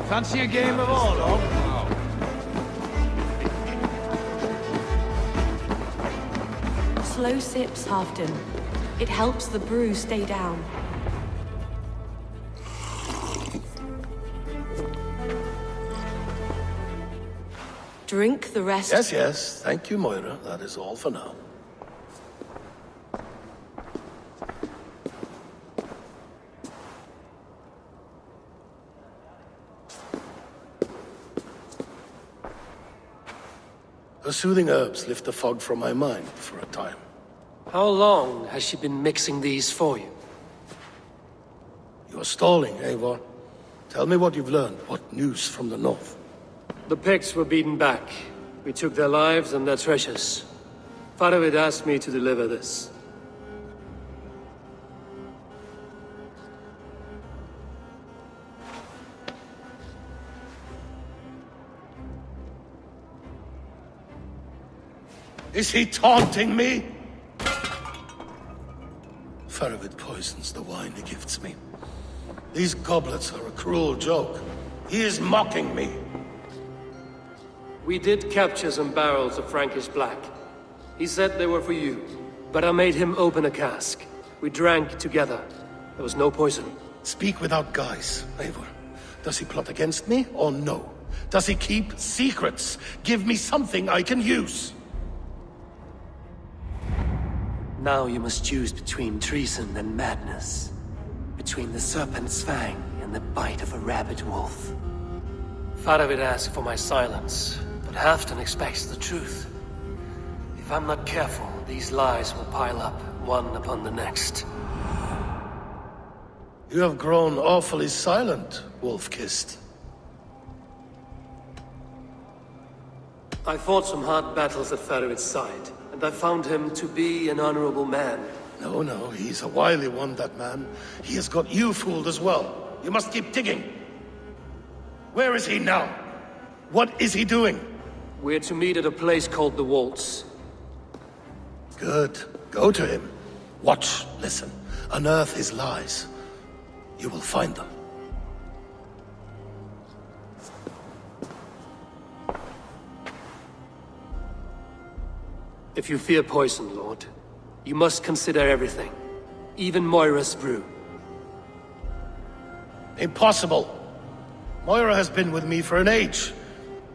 Fancy a game of Orlog? Slow sips, Halfdan. It helps the brew stay down. Drink the rest. Yes, yes. Thank you, Moira. That is all for now. Her soothing herbs lift the fog from my mind for a time. How long has she been mixing these for you? You're stalling, Eivor. Tell me what you've learned. What news from the north? The Picts were beaten back. We took their lives and their treasures. Faravid asked me to deliver this. Is he taunting me? Faravid poisons the wine he gifts me. These goblets are a cruel joke. He is mocking me. We did capture some barrels of Frankish Black. He said they were for you, but I made him open a cask. We drank together. There was no poison. Speak without guise, Eivor. Does he plot against me or no? Does he keep secrets? Give me something I can use. Now you must choose between treason and madness. Between the serpent's fang and the bite of a rabid wolf. Faravid asked for my silence, but Halfdan expects the truth. If I'm not careful, these lies will pile up, one upon the next. You have grown awfully silent, Wolf-Kissed. I fought some hard battles at Faravid's side, and I found him to be an honorable man. No, no, he's a wily one, that man. He has got you fooled as well. You must keep digging. Where is he now? What is he doing? We're to meet at a place called the Waltz. Good. Go to him. Watch, listen. Unearth his lies. You will find them. If you fear poison, Lord, you must consider everything. Even Moira's brew. Impossible. Moira has been with me for an age.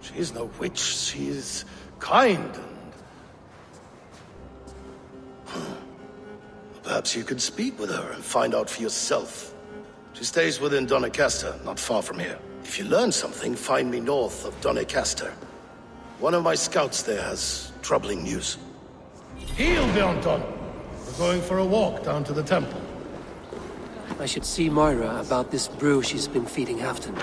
She is no witch. She is kind and... Perhaps you could speak with her and find out for yourself. She stays within Doncaster, not far from here. If you learn something, find me north of Doncaster. One of my scouts there has troubling news. Heal, Bjornton! We're going for a walk down to the temple. I should see Moira about this brew she's been feeding Halfdan.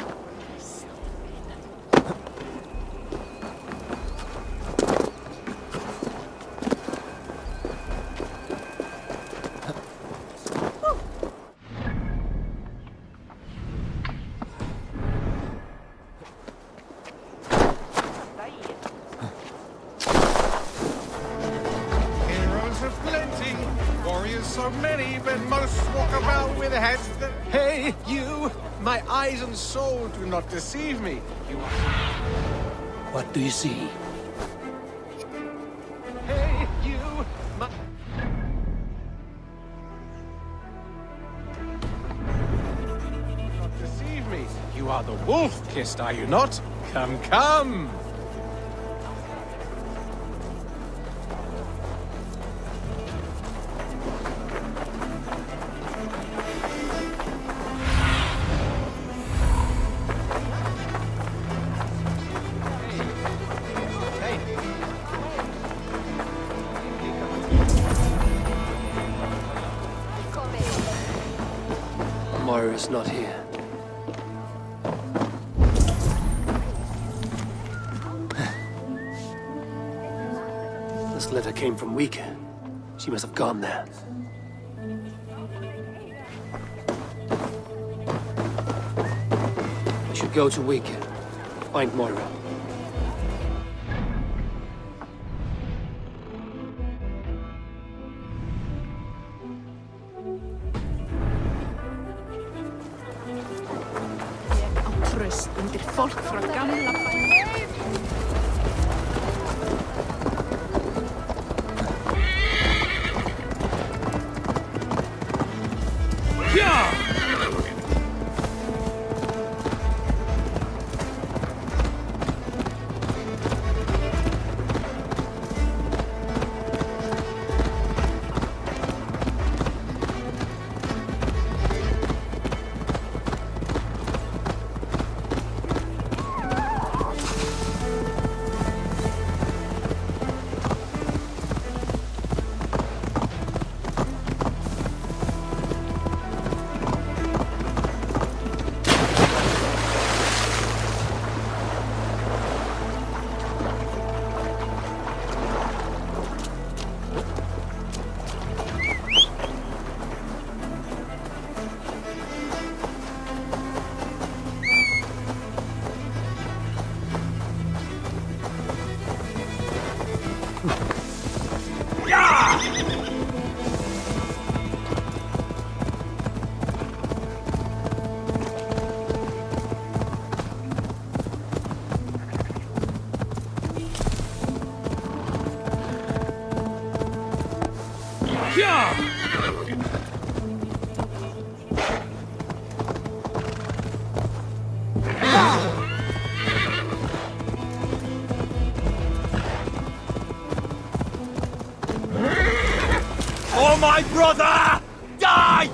So many, but most walk about with heads that... Hey, you! My eyes and soul do not deceive me. You are... What do you see? Hey, you! My... Do not deceive me. You are the Wolf-Kissed, are you not? Come, come! Moira's not here. This letter came from Wika. She must have gone there. I should go to Wika. Find Moira. Stundir fólk frá gamla bænum. For my brother! Die!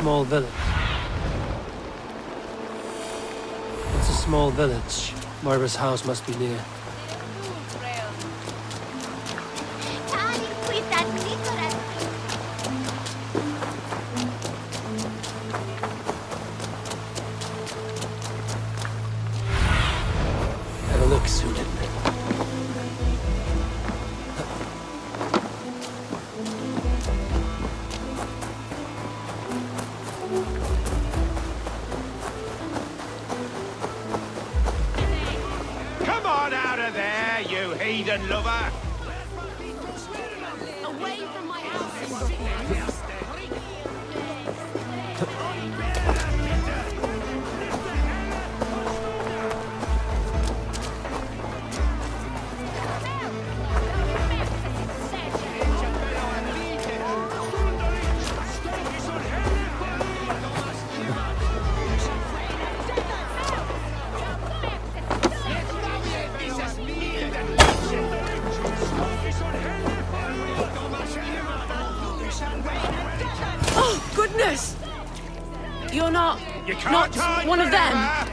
Small village. It's a small village. Moira's house must be near. Have a look, Sudan. You heathen lover! Away from my house! Goodness! You're not... You can't hide one of them? forever.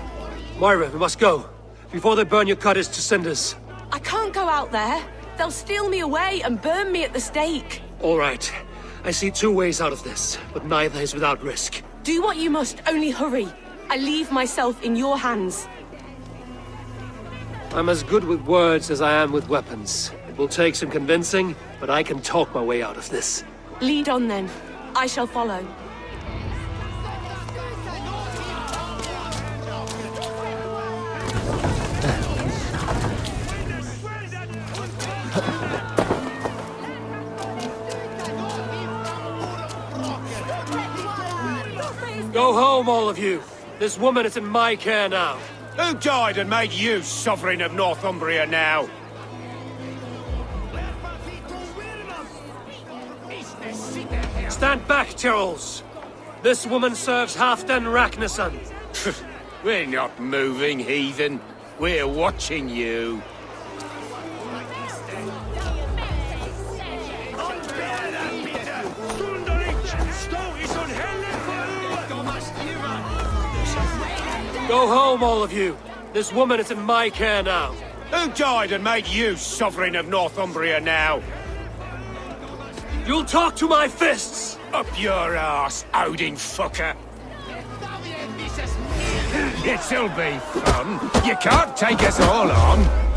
Moira, we must go, before they burn your cutters to cinders. I can't go out there. They'll steal me away and burn me at the stake. All right. I see two ways out of this, but neither is without risk. Do what you must, only hurry. I leave myself in your hands. I'm as good with words as I am with weapons. It will take some convincing, but I can talk my way out of this. Lead on then. I shall follow. Go home, all of you. This woman is in my care now. Who died and made you sovereign of Northumbria now? Stand back, Tyrrells. This woman serves Halfdan Ragnarsson. We're not moving, heathen. We're watching you. Go home, all of you. This woman is in my care now. Who died and made you sovereign of Northumbria now? You'll talk to my fists! Up your arse, Odin fucker! It'll be fun. You can't take us all on.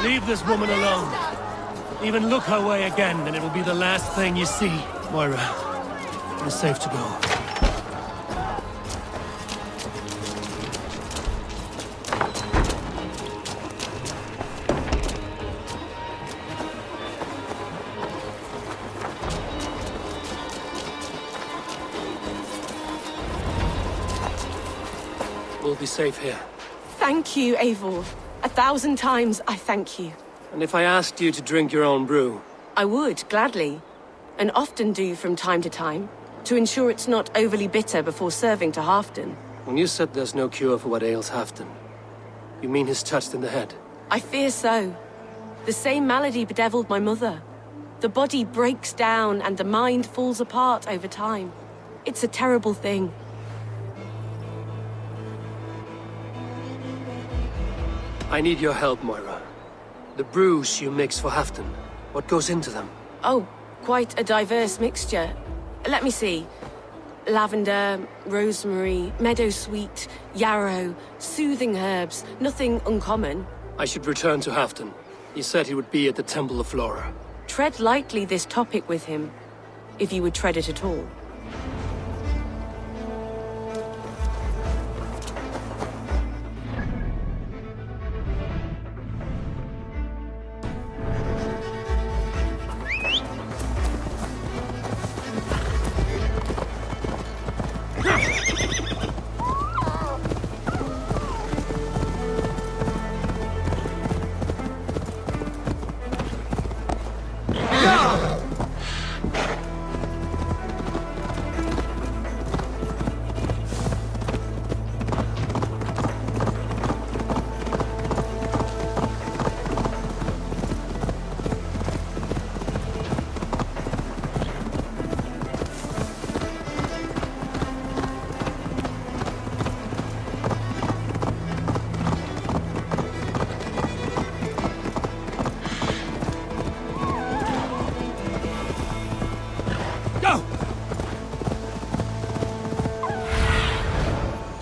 Leave this woman alone. Even look her way again, and it'll be the last thing you see. Moira, you're safe to go. We'll be safe here. Thank you, Eivor. 1,000 times I thank you. And if I asked you to drink your own brew? I would, gladly. And often do from time to time, to ensure it's not overly bitter before serving to Halfdan. When you said there's no cure for what ails Halfdan, you mean he's touched in the head? I fear so. The same malady bedeviled my mother. The body breaks down and the mind falls apart over time. It's a terrible thing. I need your help, Moira. The brews you mix for Halfdan, what goes into them? Oh, quite a diverse mixture. Let me see. Lavender, rosemary, meadowsweet, yarrow, soothing herbs, nothing uncommon. I should return to Halfdan. He said he would be at the Temple of Flora. Tread lightly this topic with him, if you would tread it at all.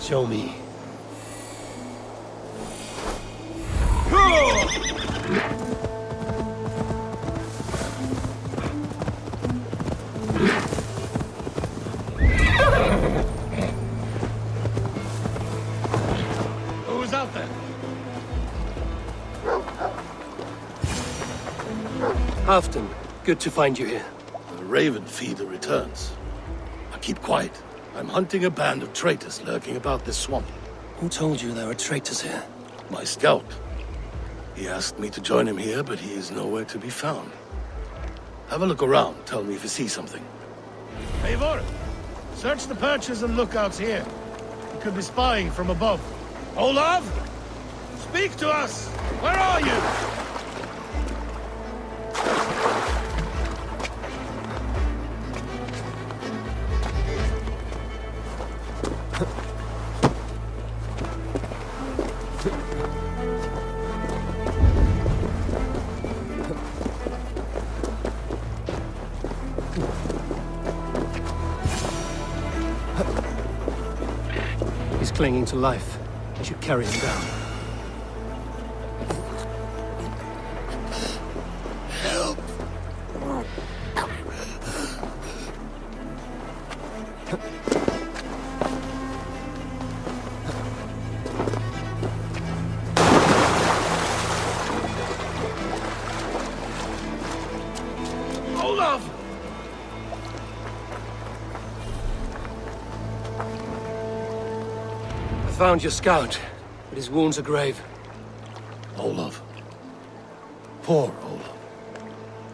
Show me. Who's out there? Halfdan, good to find you here. The Raven Feeder returns. Now keep quiet. I'm hunting a band of traitors lurking about this swamp. Who told you there were traitors here? My scout. He asked me to join him here, but he is nowhere to be found. Have a look around. Tell me if you see something. Eivor, search the perches and lookouts here. He could be spying from above. Olav! Speak to us! Where are you? He's clinging to life. I should carry him down. Help! Olav! I found your scout, but his wounds are grave. Olav. Poor Olav.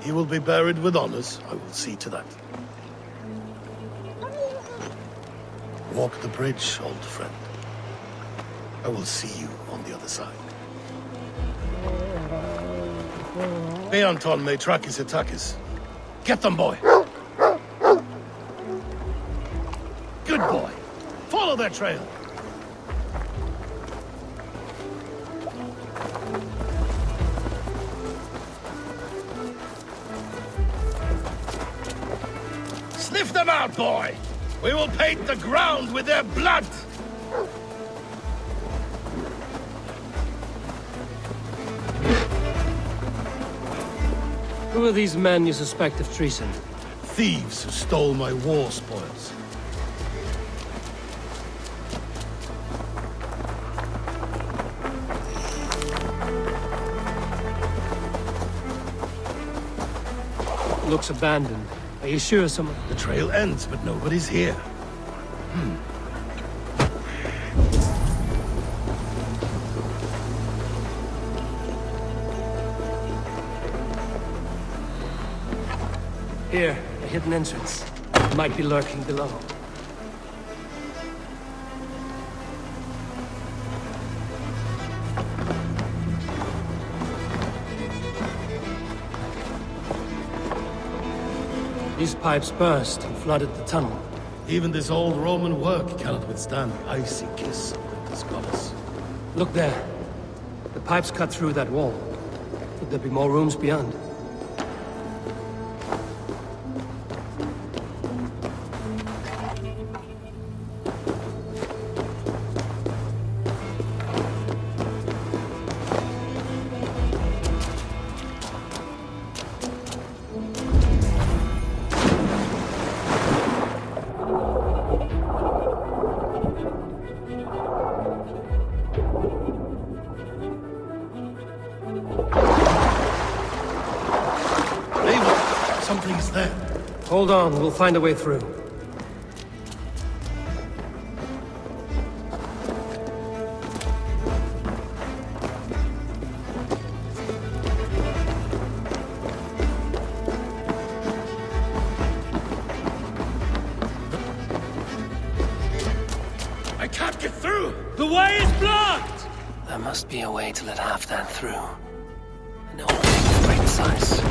He will be buried with honors. I will see to that. Walk the bridge, old friend. I will see you on the other side. Beanton may track his attackers. Get them, boy! Good boy! Follow their trail! Sniff them out, boy! We will paint the ground with their blood! Who are these men you suspect of treason? Thieves who stole my war spoils. Looks abandoned. Are you sure someone... The trail ends, but nobody's here. Here, a hidden entrance. Might be lurking below. These pipes burst and flooded the tunnel. Even this old Roman work cannot withstand the icy kiss of winter's goddess. Look there. The pipes cut through that wall. Could there be more rooms beyond? Something's there. Hold on, we'll find a way through. I can't get through! The way is blocked! There must be a way to let Halfdan through. An opening of great size.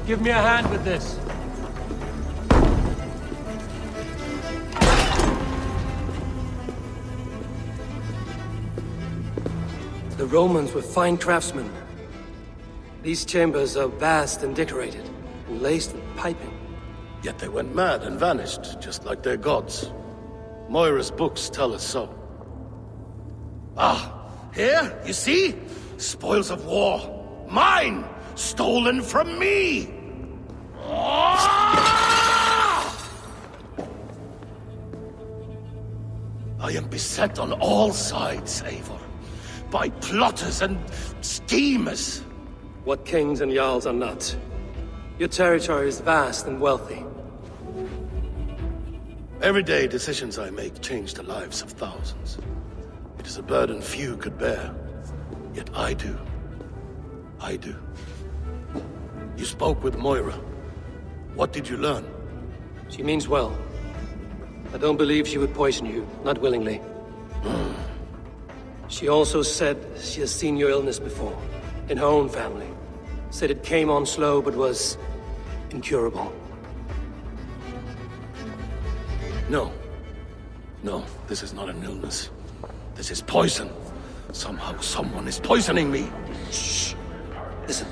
Give me a hand with this. The Romans were fine craftsmen. These chambers are vast and decorated, and laced with piping. Yet they went mad and vanished, just like their gods. Moira's books tell us so. Ah, here, you see? Spoils of war. Mine! Stolen from me! I am beset on all sides, Eivor, by plotters and schemers. What kings and jarls are not. Your territory is vast and wealthy. Everyday decisions I make change the lives of thousands. It is a burden few could bear. Yet I do. I do. You spoke with Moira. What did you learn? She means well. I don't believe she would poison you, not willingly. She also said she has seen your illness before, in her own family. Said it came on slow, but was incurable. No. No, this is not an illness. This is poison. Somehow someone is poisoning me. Shh. Listen.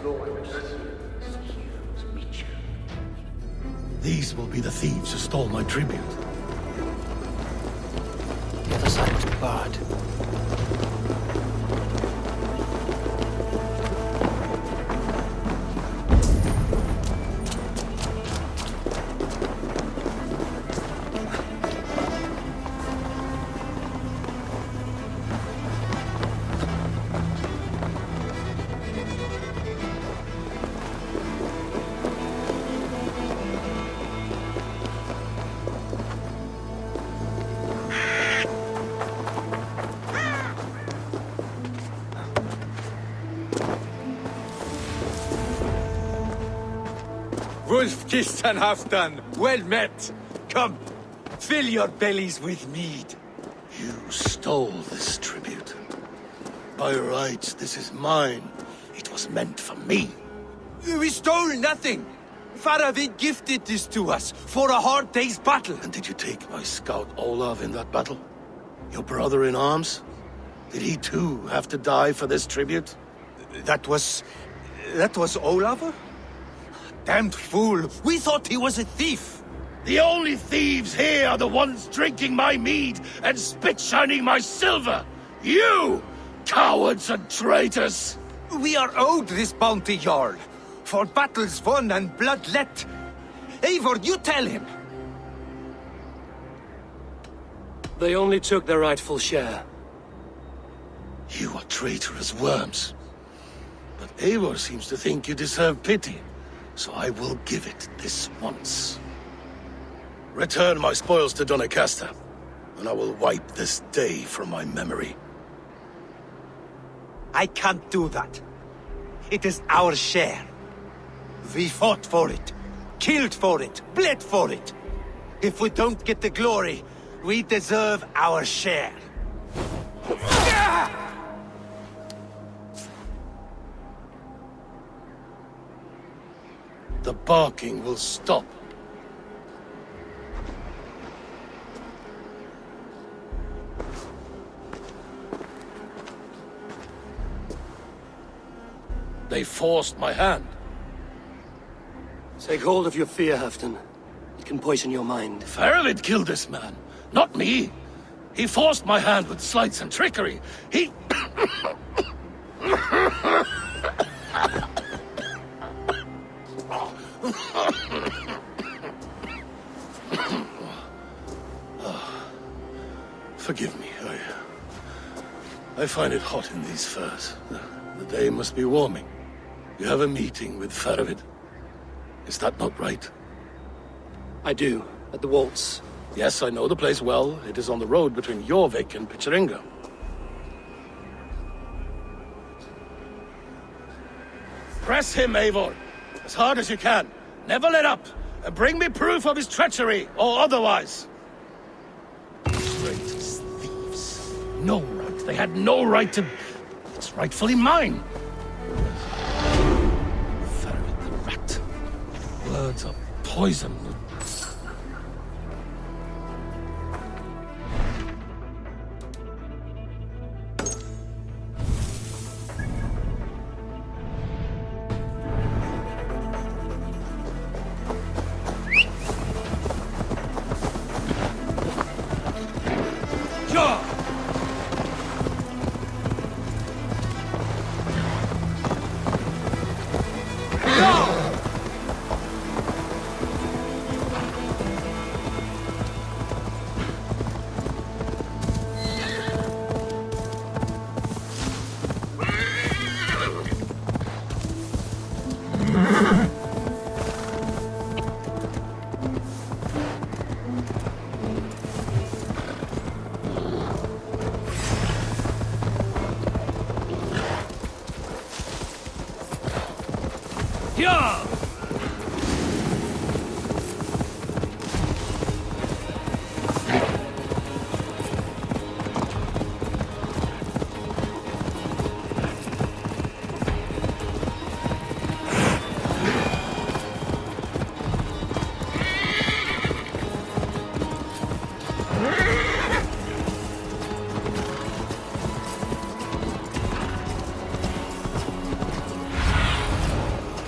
These will be the thieves who stole my tribute. The other side was barred. Wolf-kissed and half done. Well met. Come, fill your bellies with mead. You stole this tribute. By rights, this is mine. It was meant for me. We stole nothing. Faravid gifted this to us for a hard day's battle. And did you take my scout Olav in that battle? Your brother in arms? Did he too have to die for this tribute? That was Olav? Damned fool. We thought he was a thief. The only thieves here are the ones drinking my mead and spit-shining my silver! You! Cowards and traitors! We are owed this bounty, Jarl. For battles won and blood let. Eivor, you tell him. They only took their rightful share. You are traitorous worms. But Eivor seems to think you deserve pity, so I will give it this once. Return my spoils to Doncaster, and I will wipe this day from my memory. I can't do that. It is our share. We fought for it, killed for it, bled for it. If we don't get the glory, we deserve our share. The barking will stop. They forced my hand. Take hold of your fear, Halfdan. It can poison your mind. Faravid killed this man, not me. He forced my hand with sleights and trickery. He... Forgive me, I find it hot in these furs. The day must be warming. You have a meeting with Faravid. Is that not right? I do, at the waltz. Yes, I know the place well. It is on the road between Jorvik and Picheringa. Press him, Eivor. As hard as you can. Never let up. And bring me proof of his treachery, or otherwise. Traitors, thieves. No right. They had no right to... It's rightfully mine. Faravid the rat. Words are poison.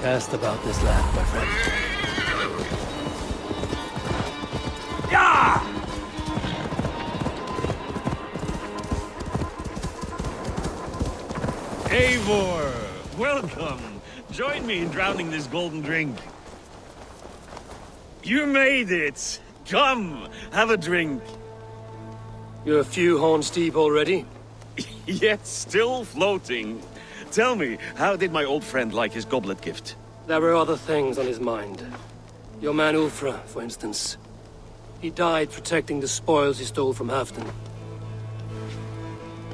Cast about this land, my friend. Eivor, welcome. Join me in drowning this golden drink. You made it. Come, have a drink. You're a few horns deep already? Yet still floating. Tell me, how did my old friend like his goblet gift? There were other things on his mind. Your man Ulfra, for instance. He died protecting the spoils he stole from Halfdan.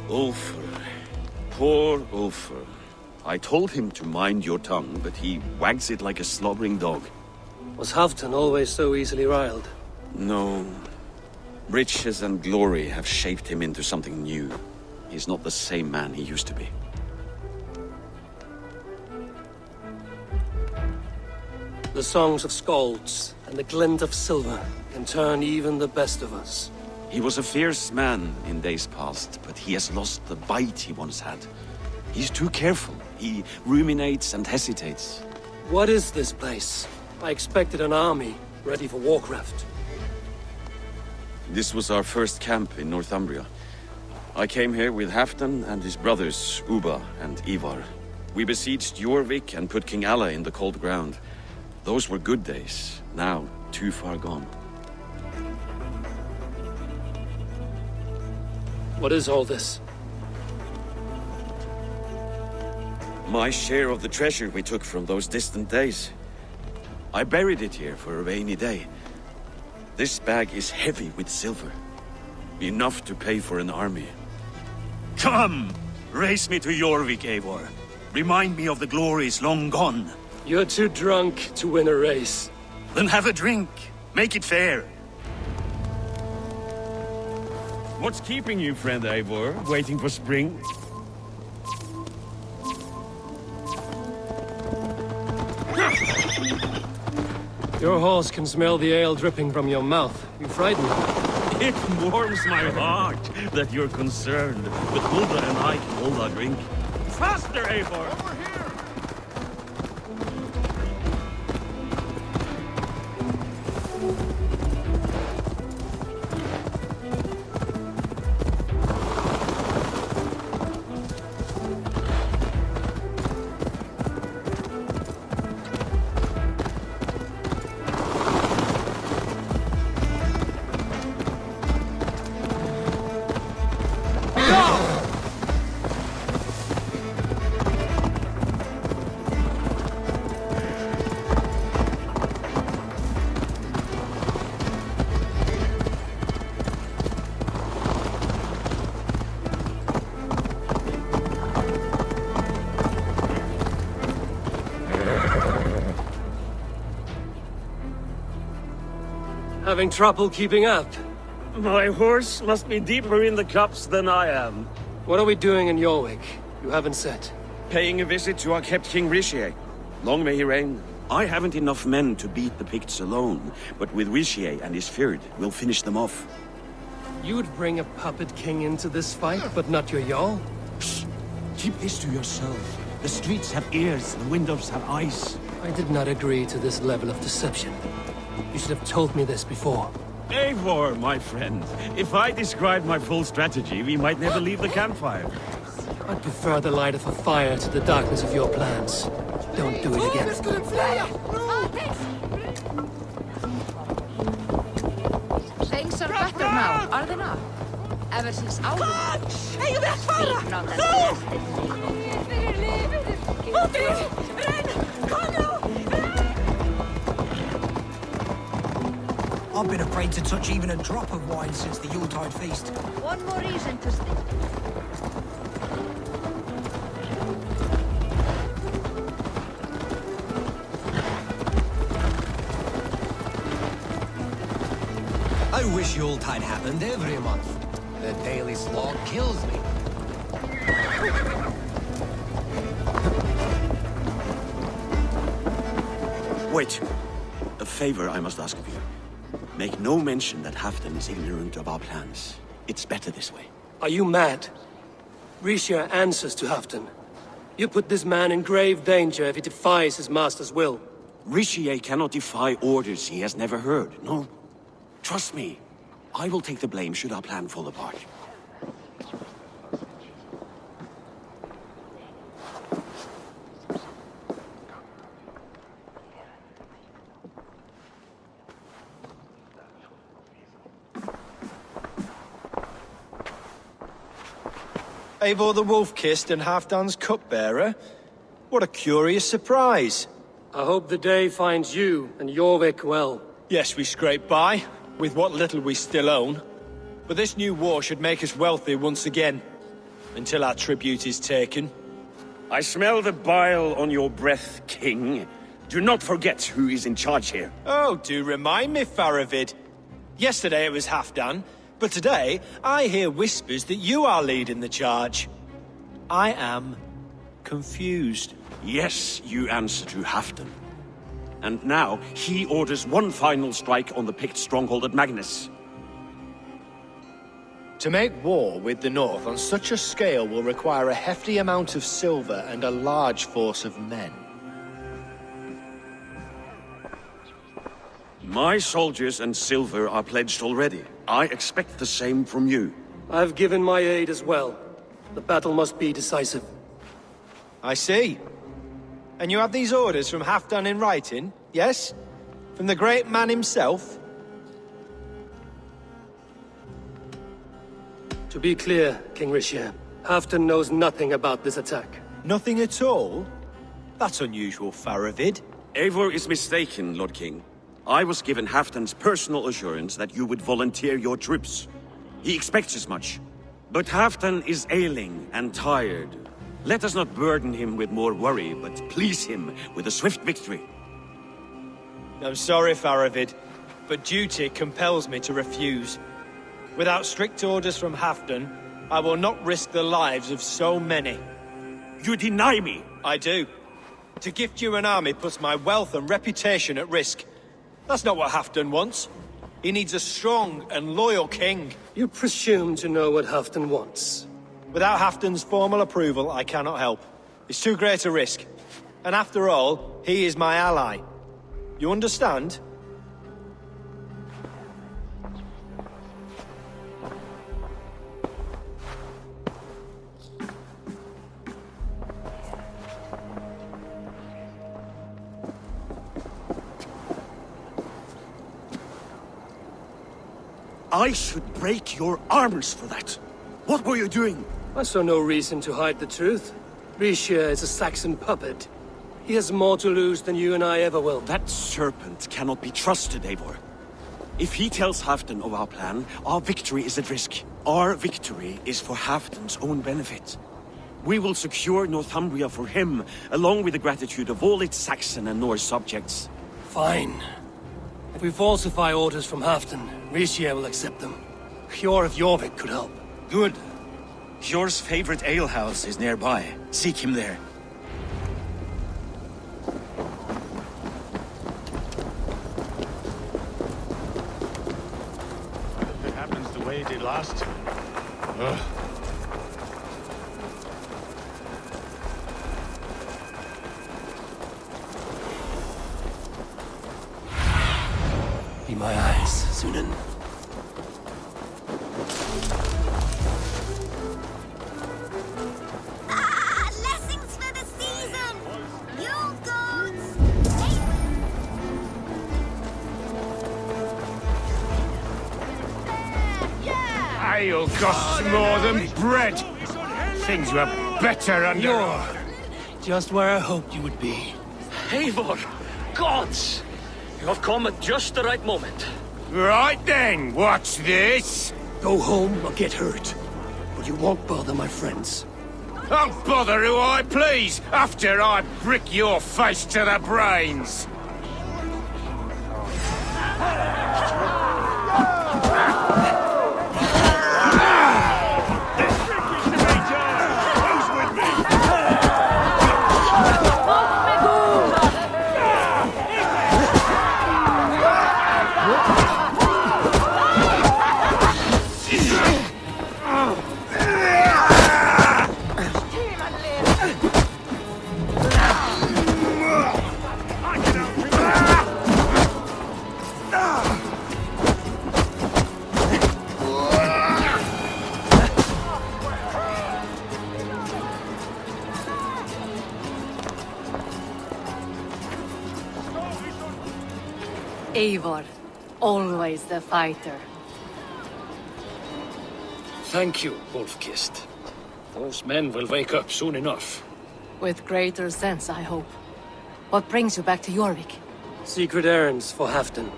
Ulfr. Poor Ulfr. I told him to mind your tongue, but he wags it like a slobbering dog. Was Halfdan always so easily riled? No. Riches and glory have shaped him into something new. He's not the same man he used to be. The songs of skalds and the glint of silver can turn even the best of us. He was a fierce man in days past, but he has lost the bite he once had. He's too careful. He ruminates and hesitates. What is this place? I expected an army ready for warcraft. This was our first camp in Northumbria. I came here with Halfdan and his brothers, Ubba and Ivar. We besieged Jorvik and put King Alla in the cold ground. Those were good days, now too far gone. What is all this? My share of the treasure we took from those distant days. I buried it here for a rainy day. This bag is heavy with silver. Enough to pay for an army. Come! Race me to Jorvik, Eivor. Remind me of the glories long gone. You're too drunk to win a race. Then have a drink. Make it fair. What's keeping you, friend Eivor? Waiting for spring? Your horse can smell the ale dripping from your mouth. You frighten me. It warms my heart that you're concerned, but Hulda and I can hold our drink. Faster, Eivor! Having trouble keeping up? My horse must be deeper in the cups than I am. What are we doing in Jorvik? You haven't said. Paying a visit to our kept King Rishi. Long may he reign. I haven't enough men to beat the Picts alone, but with Rishi and his Fyrd, we'll finish them off. You would bring a puppet king into this fight, but not your Jarl? Keep this to yourself. The streets have ears, the windows have eyes. I did not agree to this level of deception. You should have told me this before. Eivor, my friend. If I described my full strategy, we might never leave the campfire. I'd prefer the light of a fire to the darkness of your plans. Don't do it again. Things are better now, are they not? Ever since our... Hey, weg vara! Not as I've been afraid to touch even a drop of wine since the Yuletide feast. One more reason to stay. I wish Yuletide happened every month. The daily slog kills me. Wait. A favor I must ask of you. Make no mention that Halfdan is ignorant of our plans. It's better this way. Are you mad? Risha answers to Halfdan. You put this man in grave danger if he defies his master's will. Rishi cannot defy orders he has never heard. No. Trust me. I will take the blame should our plan fall apart. Eivor the Wolf-Kissed and Halfdan's cupbearer? What a curious surprise. I hope the day finds you and Jorvik well. Yes, we scrape by, with what little we still own. But this new war should make us wealthy once again. Until our tribute is taken. I smell the bile on your breath, King. Do not forget who is in charge here. Oh, do remind me, Faravid. Yesterday it was Halfdan, but today I hear whispers that you are leading the charge. I am confused. Yes, you answer to Halfdan. And now he orders one final strike on the Pict stronghold at Magnus. To make war with the North on such a scale will require a hefty amount of silver and a large force of men. My soldiers and silver are pledged already. I expect the same from you. I've given my aid as well. The battle must be decisive. I see. And you have these orders from Halfdan in writing, yes? From the great man himself? To be clear, King Rishir, Halfdan knows nothing about this attack. Nothing at all? That's unusual, Faravid. Eivor is mistaken, Lord King. I was given Halfdan's personal assurance that you would volunteer your troops. He expects as much. But Halfdan is ailing and tired. Let us not burden him with more worry, but please him with a swift victory. I'm sorry, Faravid, but duty compels me to refuse. Without strict orders from Halfdan, I will not risk the lives of so many. You deny me! I do. To gift you an army puts my wealth and reputation at risk. That's not what Halfdan wants. He needs a strong and loyal king. You presume to know what Halfdan wants. Without Halfdan's formal approval, I cannot help. It's too great a risk. And after all, he is my ally. You understand? I should break your armors for that. What were you doing? I saw no reason to hide the truth. Rishir is a Saxon puppet. He has more to lose than you and I ever will. That serpent cannot be trusted, Eivor. If he tells Halfdan of our plan, our victory is at risk. Our victory is for Halfdan's own benefit. We will secure Northumbria for him, along with the gratitude of all its Saxon and Norse subjects. Fine. If we falsify orders from Halfdan, Rishir will accept them. Hjor of Jorvik could help. Good. Hjor's favorite alehouse is nearby. Seek him there. If it happens the way it did last time. Ugh. Be my eyes, Sunan. Blessings for the season! You gods! Ale costs more than bread. Things were better under... You're just where I hoped you would be. Eivor! Gods! You have come at just the right moment. Right then, what's this? Go home or get hurt. But you won't bother my friends. I'll bother who I please after I brick your face to the brains. Eivor, always the fighter. Thank you, Wolf-Kissed. Those men will wake up soon enough. With greater sense, I hope. What brings you back to Jorvik? Secret errands for Halfdan.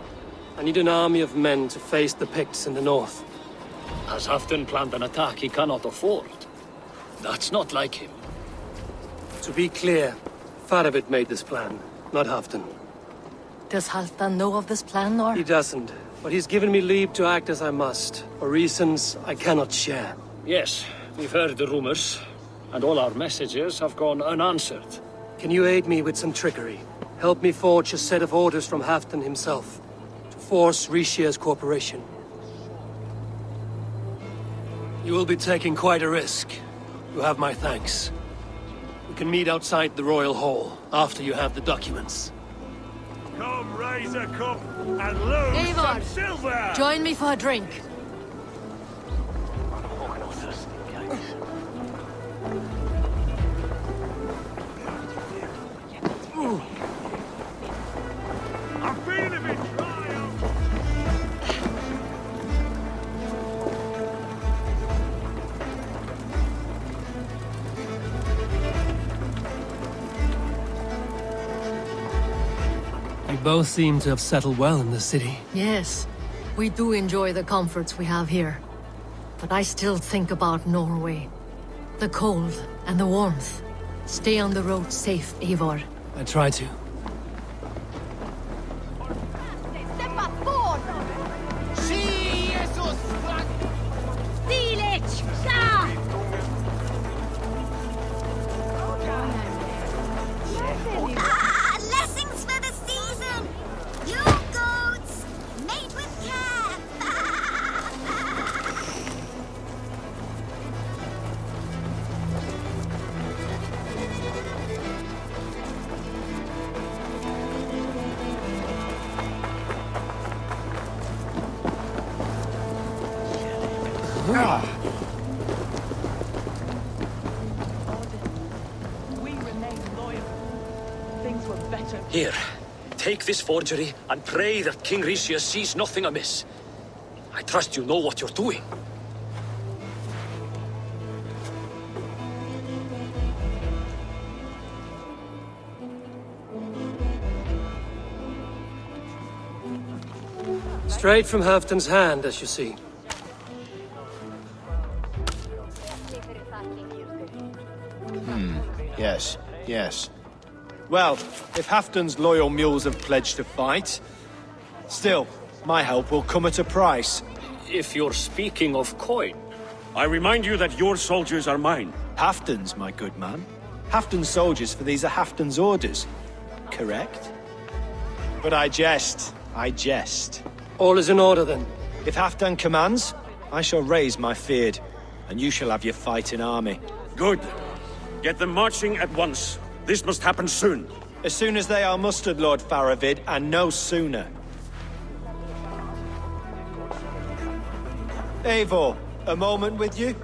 I need an army of men to face the Picts in the north. Has Halfdan planned an attack he cannot afford? That's not like him. To be clear, Faravid made this plan. not Halfdan. Does Halfdan know of this plan, or? He doesn't, but he's given me leave to act as I must, for reasons I cannot share. Yes, we've heard the rumors, and all our messages have gone unanswered. Can you aid me with some trickery? Help me forge a set of orders from Halfdan himself, to force Rishia's cooperation. You will be taking quite a risk. You have my thanks. We can meet outside the Royal Hall, after you have the documents. Come raise a cup and lose some Eivor, silver! join me for a drink. I'm feeling a bit dry. You both seem to have settled well in the city. Yes, we do enjoy the comforts we have here. But I still think about Norway. The cold and the warmth. Stay on the road safe, Eivor. I try to. Blessings for the season! You goats, mate with care! Here, take this forgery and pray that King Rishia sees nothing amiss. I trust you know what you're doing. Straight from Halfdan's hand, as you see. Yes, yes. Well, if Halfdan's loyal mules have pledged to fight, still, my help will come at a price. If you're speaking of coin. I remind you that your soldiers are mine. Halfdan's, my good man. Halfdan's soldiers, for these are Halfdan's orders. Correct? But I jest. I jest. All is in order, then. If Halfdan commands, I shall raise my feared, and you shall have your fighting army. Good. Get them marching at once. This must happen soon. As soon as they are mustered, Lord Faravid, and no sooner. Eivor, a moment with you?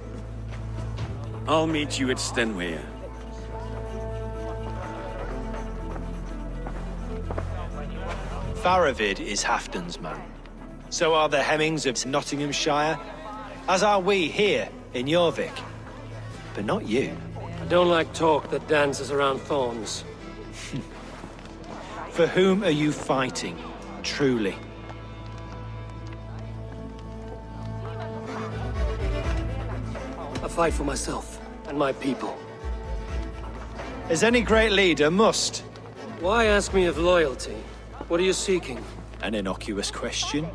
I'll meet you at Stenway. Faravid is Halfdan's man. So are the Hemmings of Nottinghamshire, as are we here in Jorvik. But not you. I don't like talk that dances around thorns. For whom are you fighting, truly? I fight for myself and my people. As any great leader must. Why ask me of loyalty? What are you seeking? An innocuous question.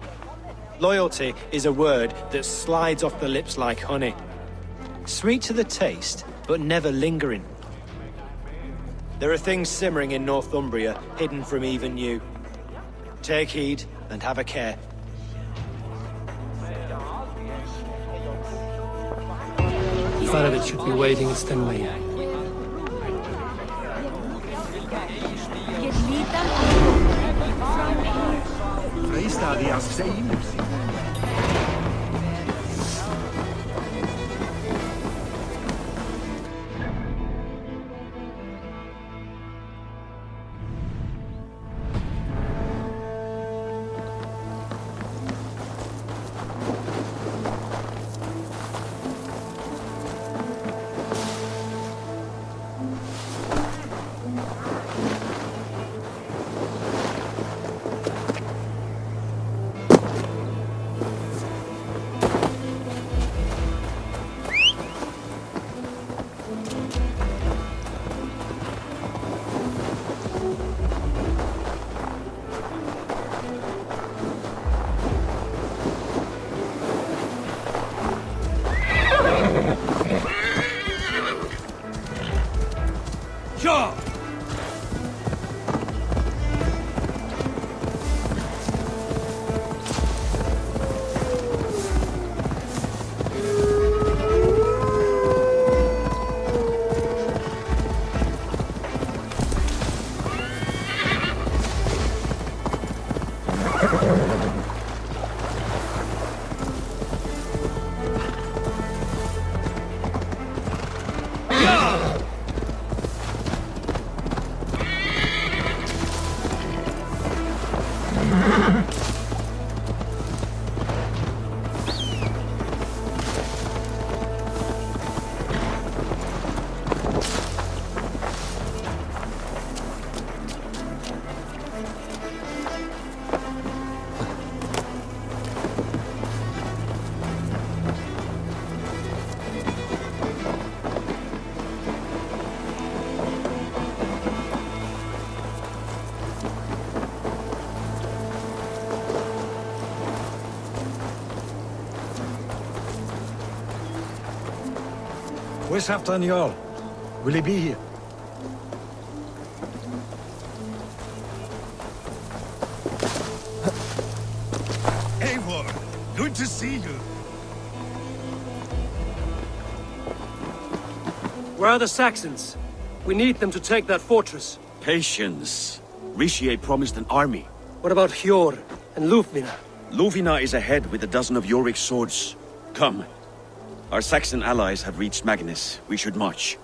Loyalty is a word that slides off the lips like honey. Sweet to the taste, but never lingering. There are things simmering in Northumbria, hidden from even you. Take heed, and have a care. Faravid should be waiting at Stenway. Where's Halfdan Jarl? Will he be here? Eivor, good to see you. Where are the Saxons? We need them to take that fortress. Patience. Richier promised an army. What about Hjor and Lufvina? Luvina is ahead with a dozen of Jorvik's swords. Come. Our Saxon allies have reached Magnus. We should march.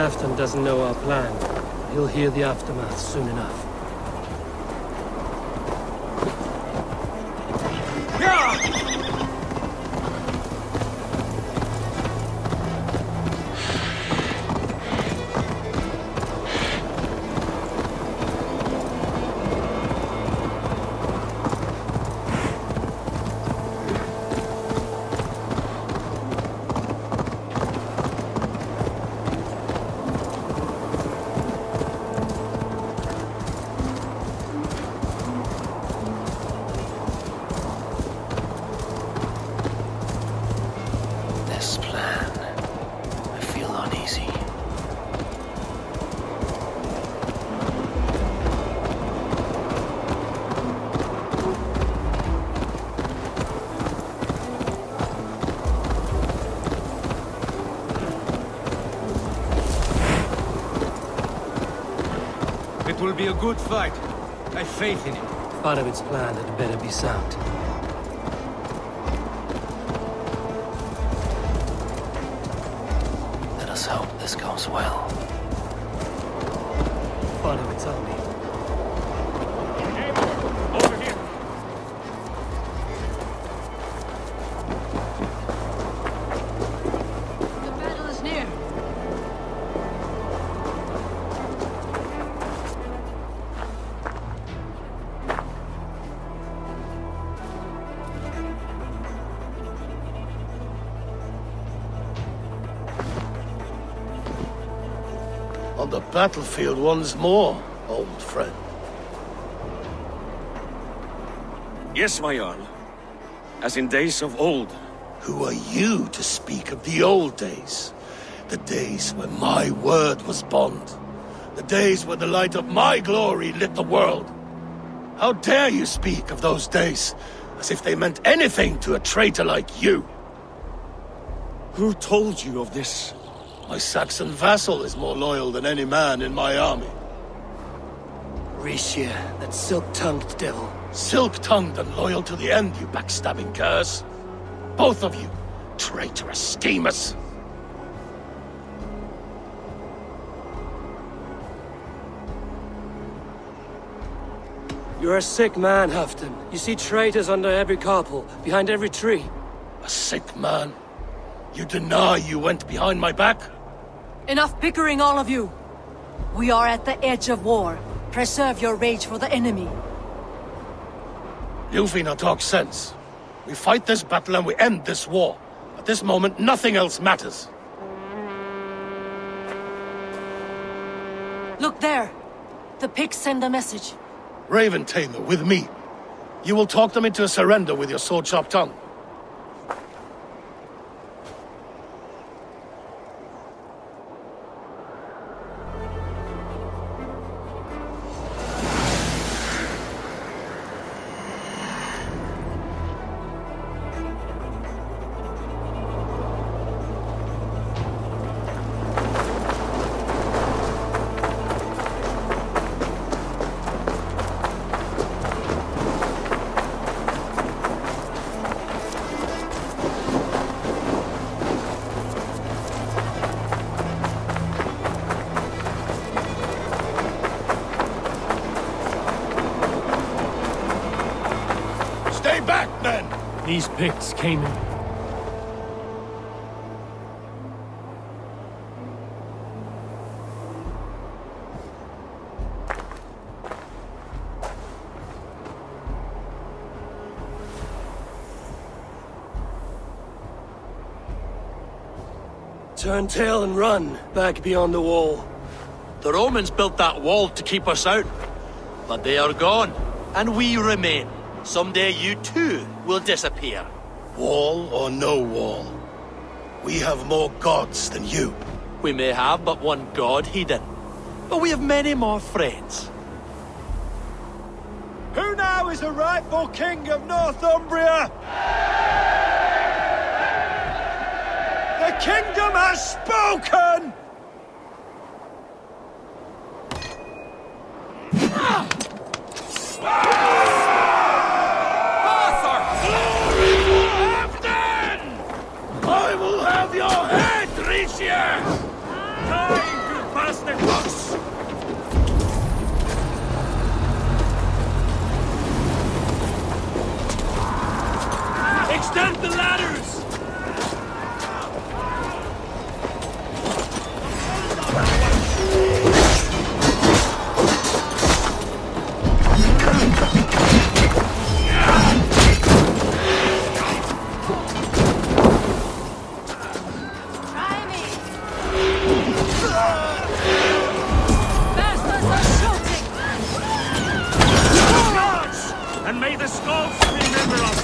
Halfdan doesn't know our plan. He'll hear the aftermath soon enough. This plan. I feel uneasy. It will be a good fight. I have faith in it. Part of its plan had better be sound. Let us hope this goes well. Part of its army. Over here. The battle is near. On the battlefield once more, old friend. Yes, my Jarl. As in days of old. Who are you to speak of the old days? The days when my word was bond. The days when the light of my glory lit the world. How dare you speak of those days as if they meant anything to a traitor like you? Who told you of this? My Saxon vassal is more loyal than any man in my army. Richier, that silk-tongued devil. Silk-tongued and loyal to the end, you backstabbing curs. Both of you, traitorous schemers. You're a sick man, Halfdan. You see traitors under every carpel, behind every tree. A sick man? You deny you went behind my back? Enough bickering, all of you! We are at the edge of war. Preserve your rage for the enemy. Lufvina talks sense. We fight this battle and we end this war. At this moment, nothing else matters. Look there! The pigs send a message. Raven Tamer, with me. You will talk them into a surrender with your sword-sharp tongue. These Picts came in. Turn tail and run, back beyond the wall. The Romans built that wall to keep us out. But they are gone, and we remain. Someday you too will disappear. Wall or no wall, we have more gods than you. We may have but one god, Hedon, but we have many more friends. Who now is the rightful king of Northumbria? The kingdom has spoken! I will have your head, Ricia! Time to pass the books! Extend the ladders! And may the skulls remember us!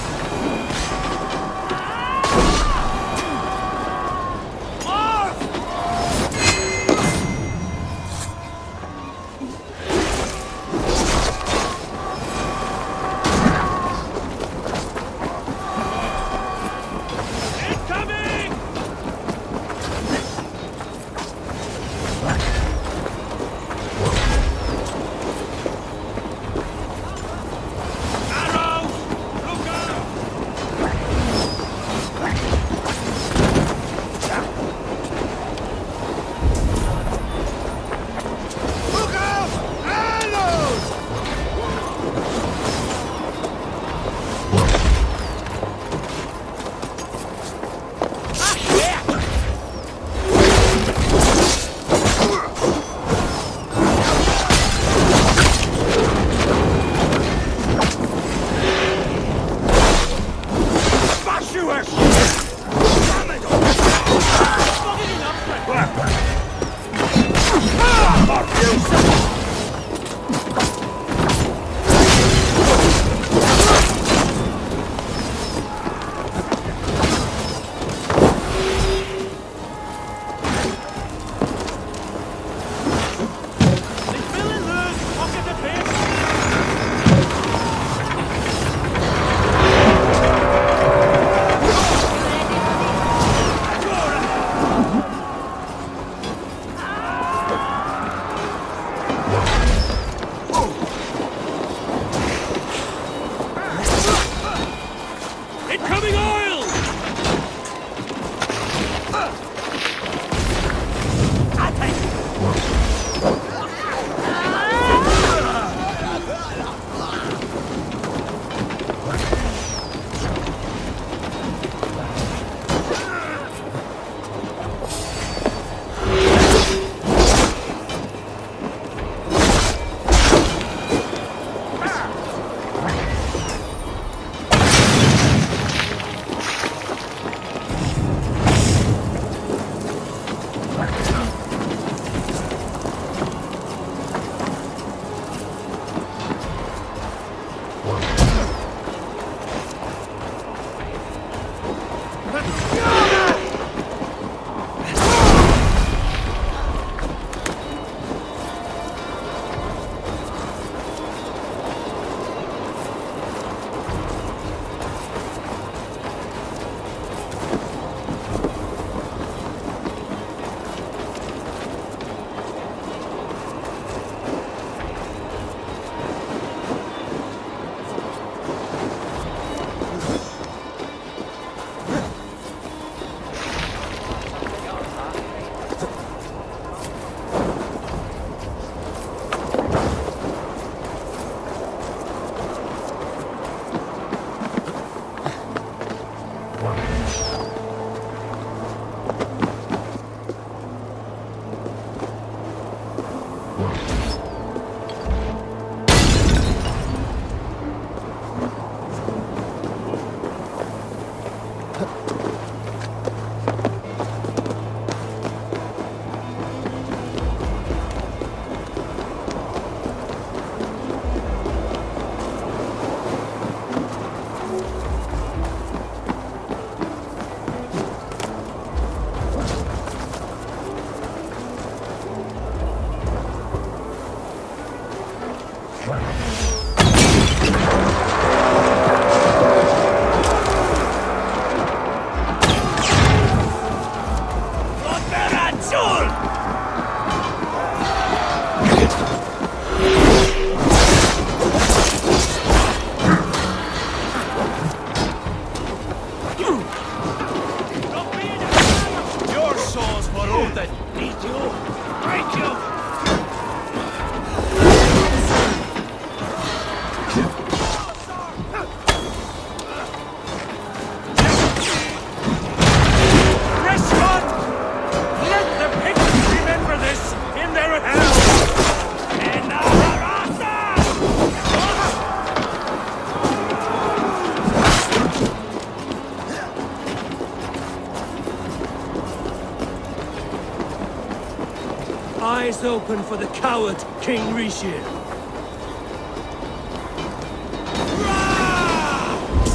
Eyes open for the coward, King Rishi.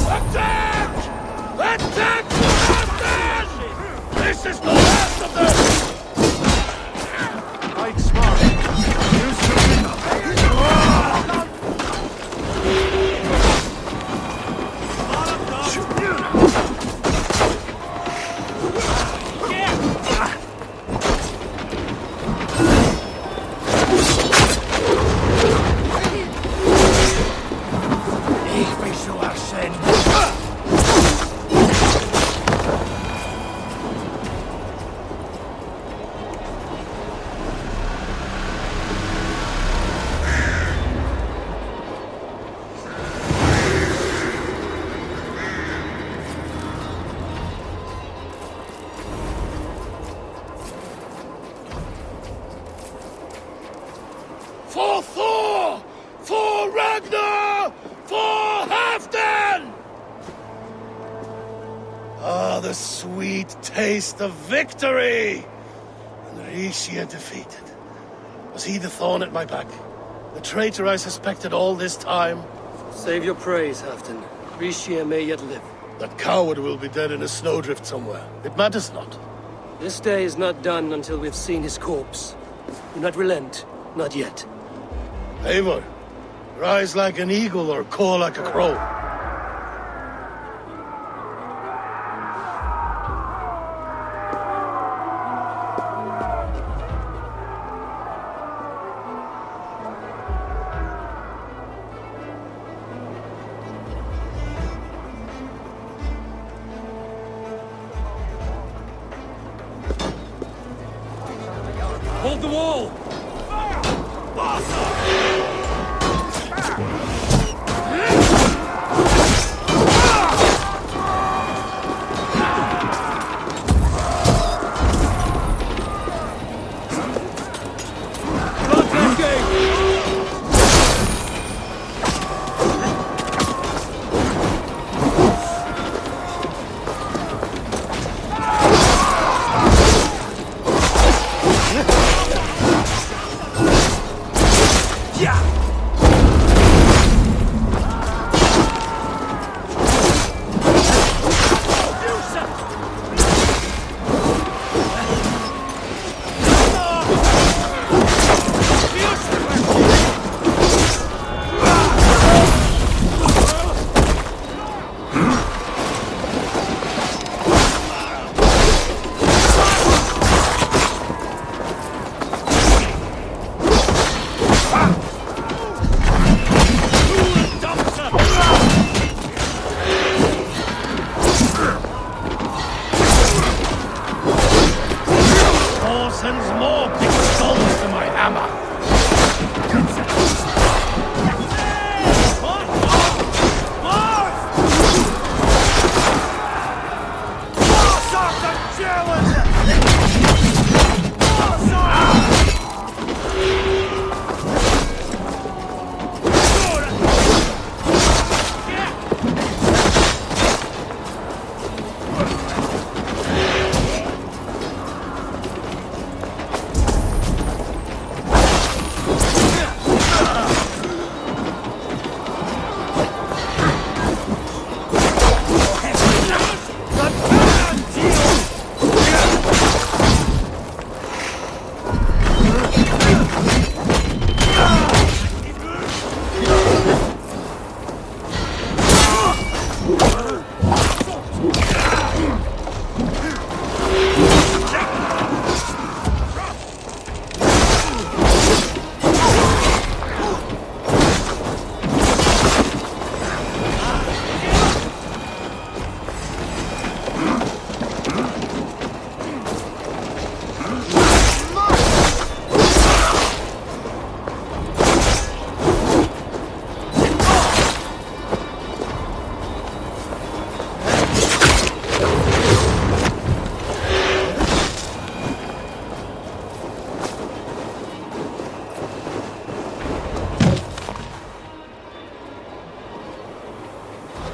Attack! Attack the Captain! This is the last of them! Fight smart. Use Serena. For Thor! For Ragnar! For Halfdan! Ah, the sweet taste of victory! And Rishia defeated. Was he the thorn at my back? The traitor I suspected all this time? Save your praise, Halfdan. Rishia may yet live. That coward will be dead in a snowdrift somewhere. It matters not. This day is not done until we've seen his corpse. Do not relent. Not yet. Eivor, rise like an eagle or caw like a crow. Hold the wall!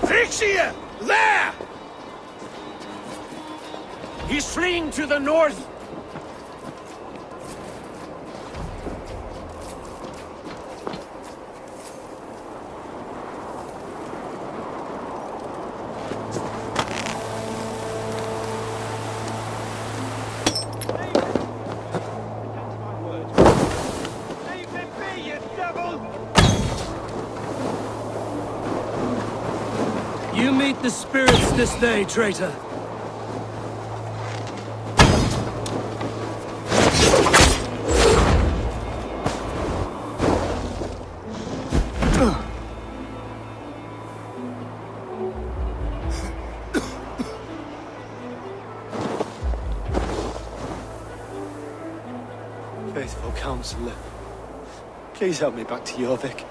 Rixia! There! He's fleeing to the north. Meet the spirits this day, traitor. Faithful counselor, please help me back to Jorvik.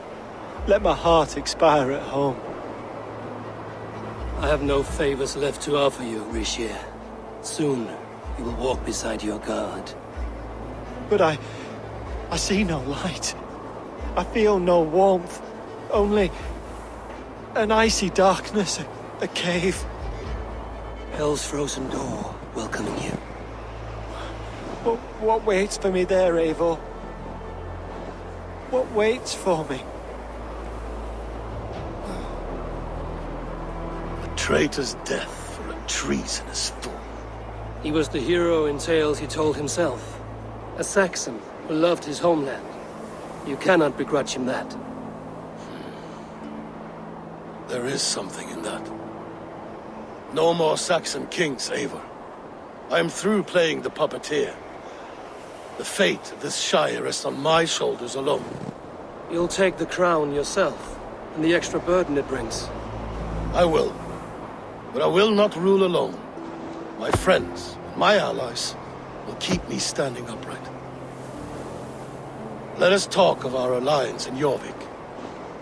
Let my heart expire at home. I have no favors left to offer you, Rishi. Soon, you will walk beside your god. But I see no light. I feel no warmth. Only an icy darkness, a cave. Hell's frozen door welcoming you. What waits for me there, Eivor? What waits for me? A traitor's death for a treasonous fool. He was the hero in tales he told himself. A Saxon who loved his homeland. You cannot begrudge him that. There is something in that. No more Saxon kings, Eivor. I am through playing the puppeteer. The fate of this Shire rests on my shoulders alone. You'll take the crown yourself, and the extra burden it brings. I will. But I will not rule alone. My friends, my allies, will keep me standing upright. Let us talk of our alliance in Jorvik.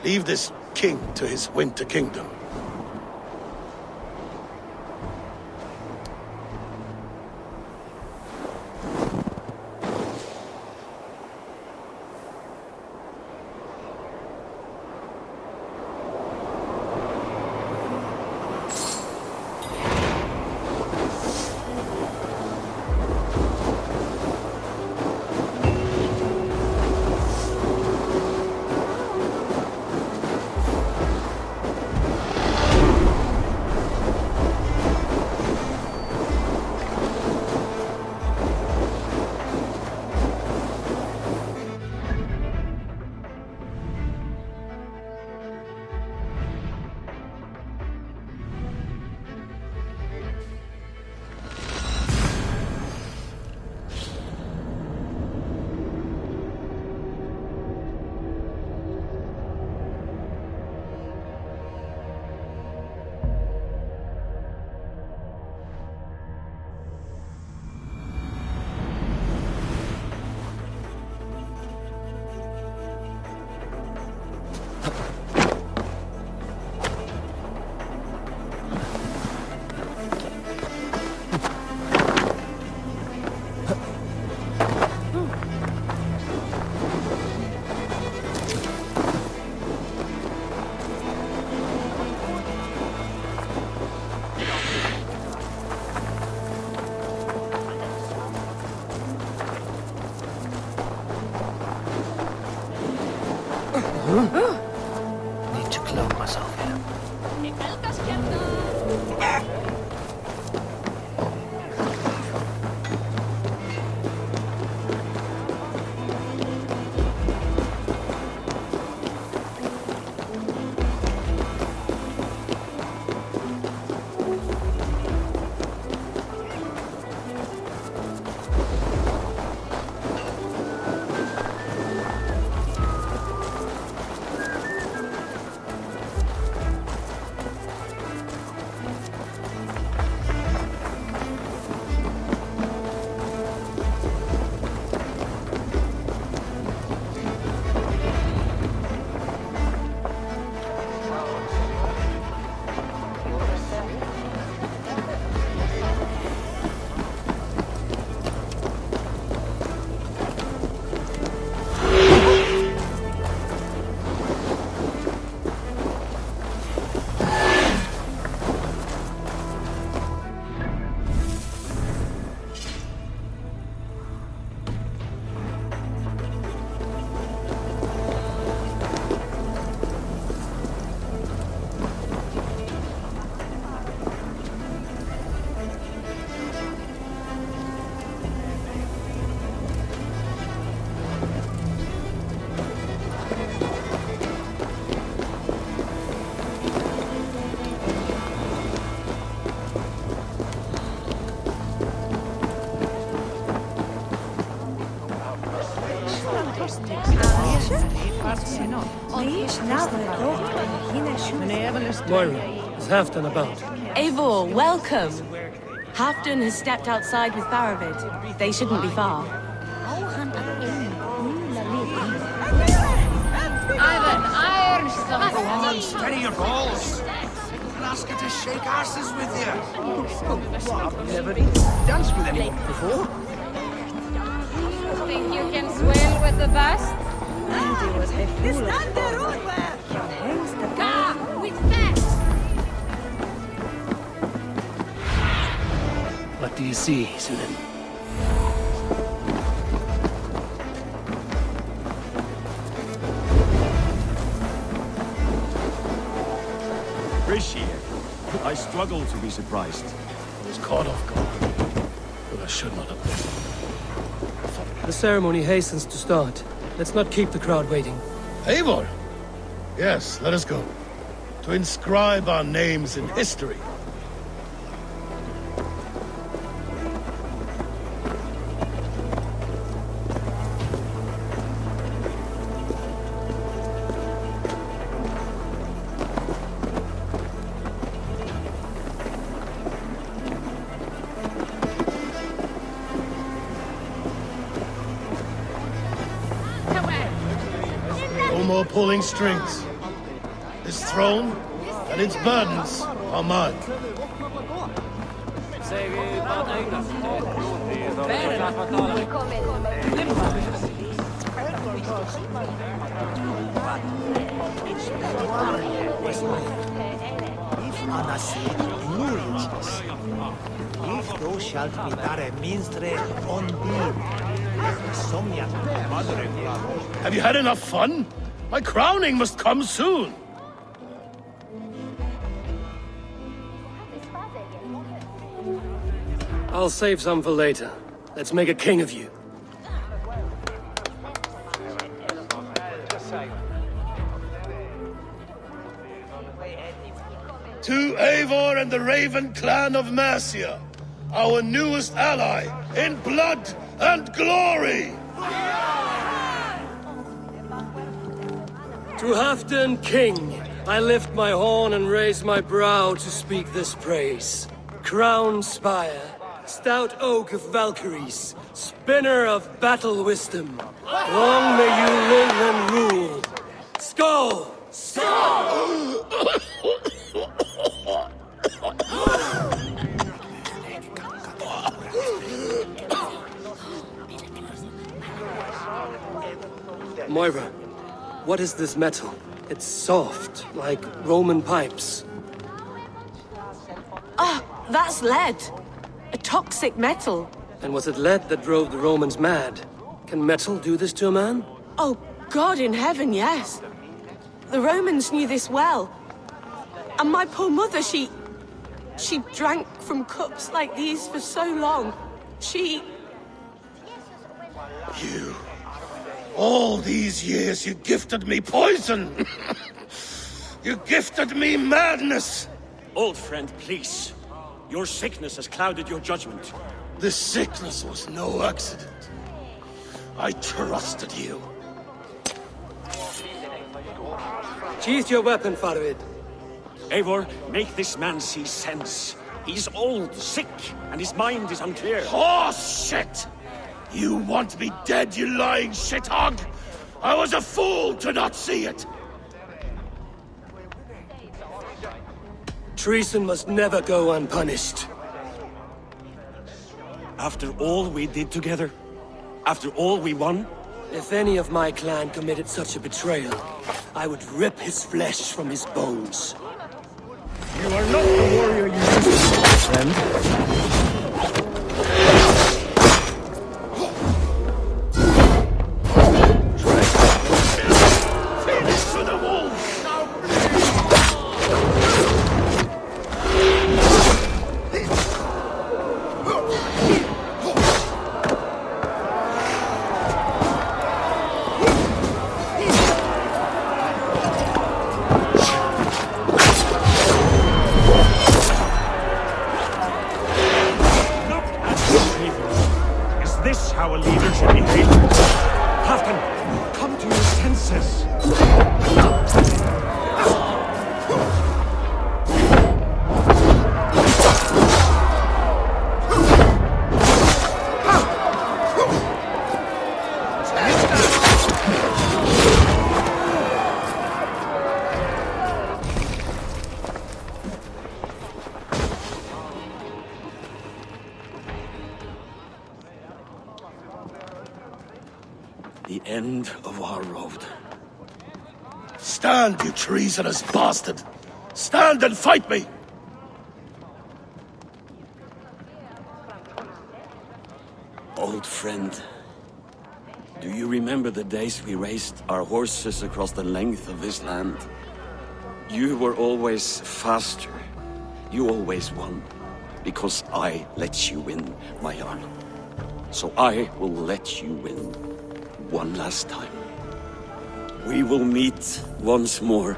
Leave this king to his winter kingdom. Need to clothe myself here. Moira, is Halfdan about? Eivor, welcome. Halfdan has stepped outside with Faravid. They shouldn't be far. Ivan, iron stuff. Go on, steady your balls. Ask her to shake asses with you. I've never danced with anyone before. Think you can swim with the best? With best. What do you see, Sunan? Appreciate. I struggle to be surprised. I was caught off guard, but I should not have been. The ceremony hastens to start. Let's not keep the crowd waiting. Eivor! Yes, let us go. To inscribe our names in history. No more pulling strings. This throne and its burdens are mine. If thou shalt be bare minstrel on Have you had enough fun? My crowning must come soon. I'll save some for later. Let's make a king of you. To Eivor and the Raven clan of Mercia, our newest ally in blood and glory! To Halfdan, king, I lift my horn and raise my brow to speak this praise. Crown spire, stout oak of Valkyries, spinner of battle wisdom. Long may you live and rule. Skull! Skull! Moira, what is this metal? It's soft, like Roman pipes. Ah, that's lead. A toxic metal. And was it lead that drove the Romans mad? Can metal do this to a man? Oh, God in heaven, yes. The Romans knew this well. And my poor mother, she drank from cups like these for so long. You... All these years you gifted me poison! You gifted me madness! Old friend, please. Your sickness has clouded your judgment. This sickness was no accident. I trusted you. Sheathe your weapon, Faravid. Eivor, make this man see sense. He's old, sick, and his mind is unclear. Horse shit! You want me dead, you lying shithog? I was a fool to not see it! Treason must never go unpunished. After all we did together? After all we won? If any of my clan committed such a betrayal, I would rip his flesh from his bones. You are not the warrior you used to be, my friend. Is this how a leader should behave? Halfdan, come to your senses. The end of our road. Stand, you treasonous bastard! Stand and fight me! Old friend, do you remember the days we raced our horses across the length of this land? You were always faster. You always won. Because I let you win, my Jarl. So I will let you win. One last time. We will meet once more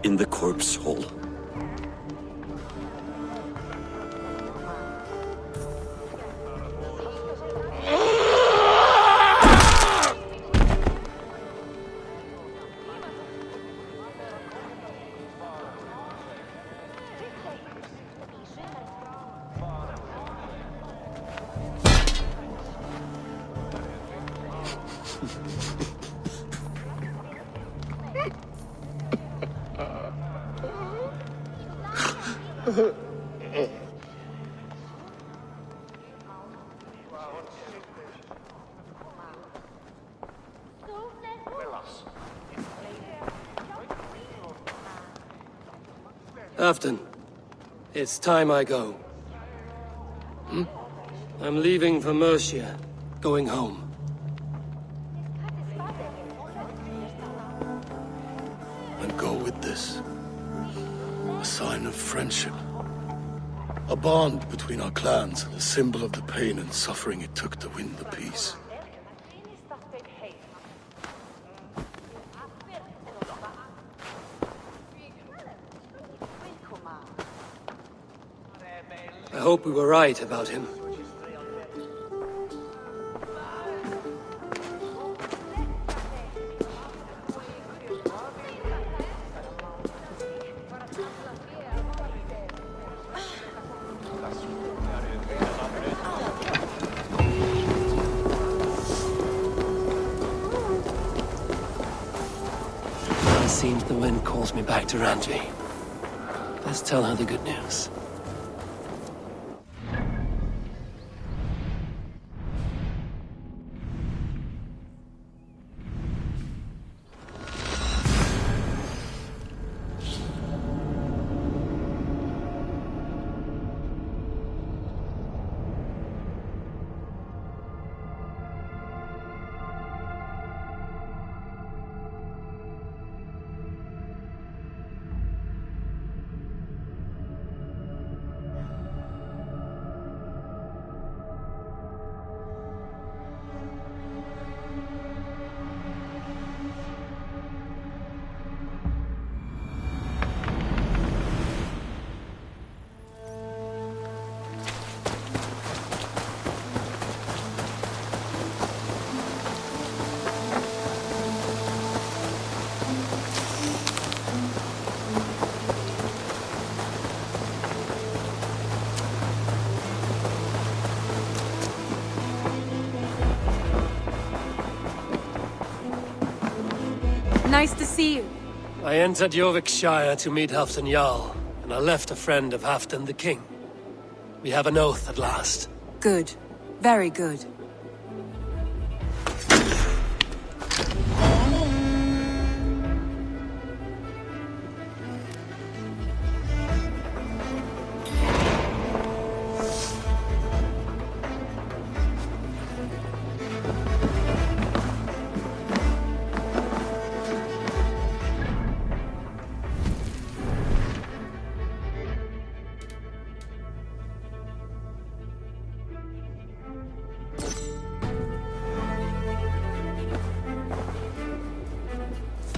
in the corpse hall. Halfdan, it's time I go. I'm leaving for Mercia, going home. And go with this. A sign of friendship. A bond between our clans, a symbol of the pain and suffering it took to win the peace. I hope we were right about him. It seems the wind calls me back to Randvi. Let's tell her the good news. Nice to see you. I entered Jorvikshire to meet Halfdan Jarl, and I left a friend of Halfdan the King. We have an oath at last. Good. Very good.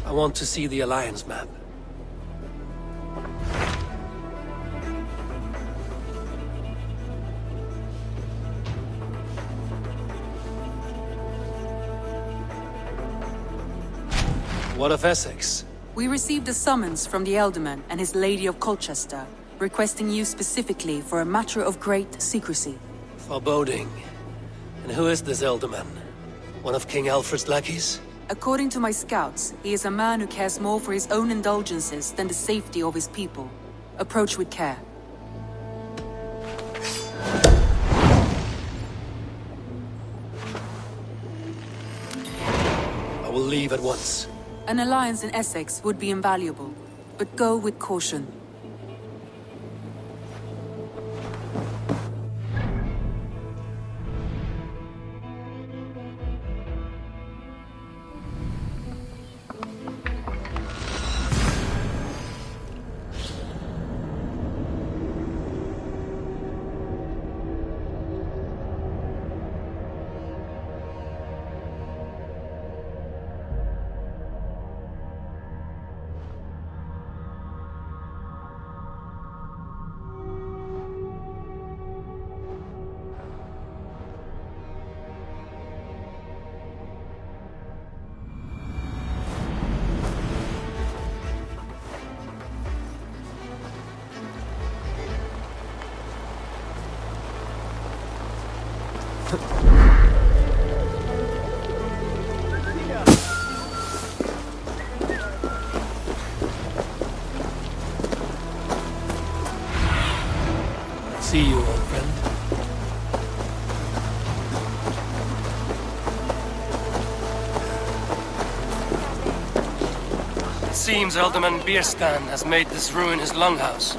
I want to see the Alliance map. What of Essex? We received a summons from the Elderman and his Lady of Colchester, requesting you specifically for a matter of great secrecy. Foreboding. And who is this Elderman? One of King Alfred's lackeys? According to my scouts, he is a man who cares more for his own indulgences than the safety of his people. Approach with care. I will leave at once. An alliance in Essex would be invaluable, but go with caution. See you, old friend. It seems Alderman Bierstan has made this ruin his longhouse.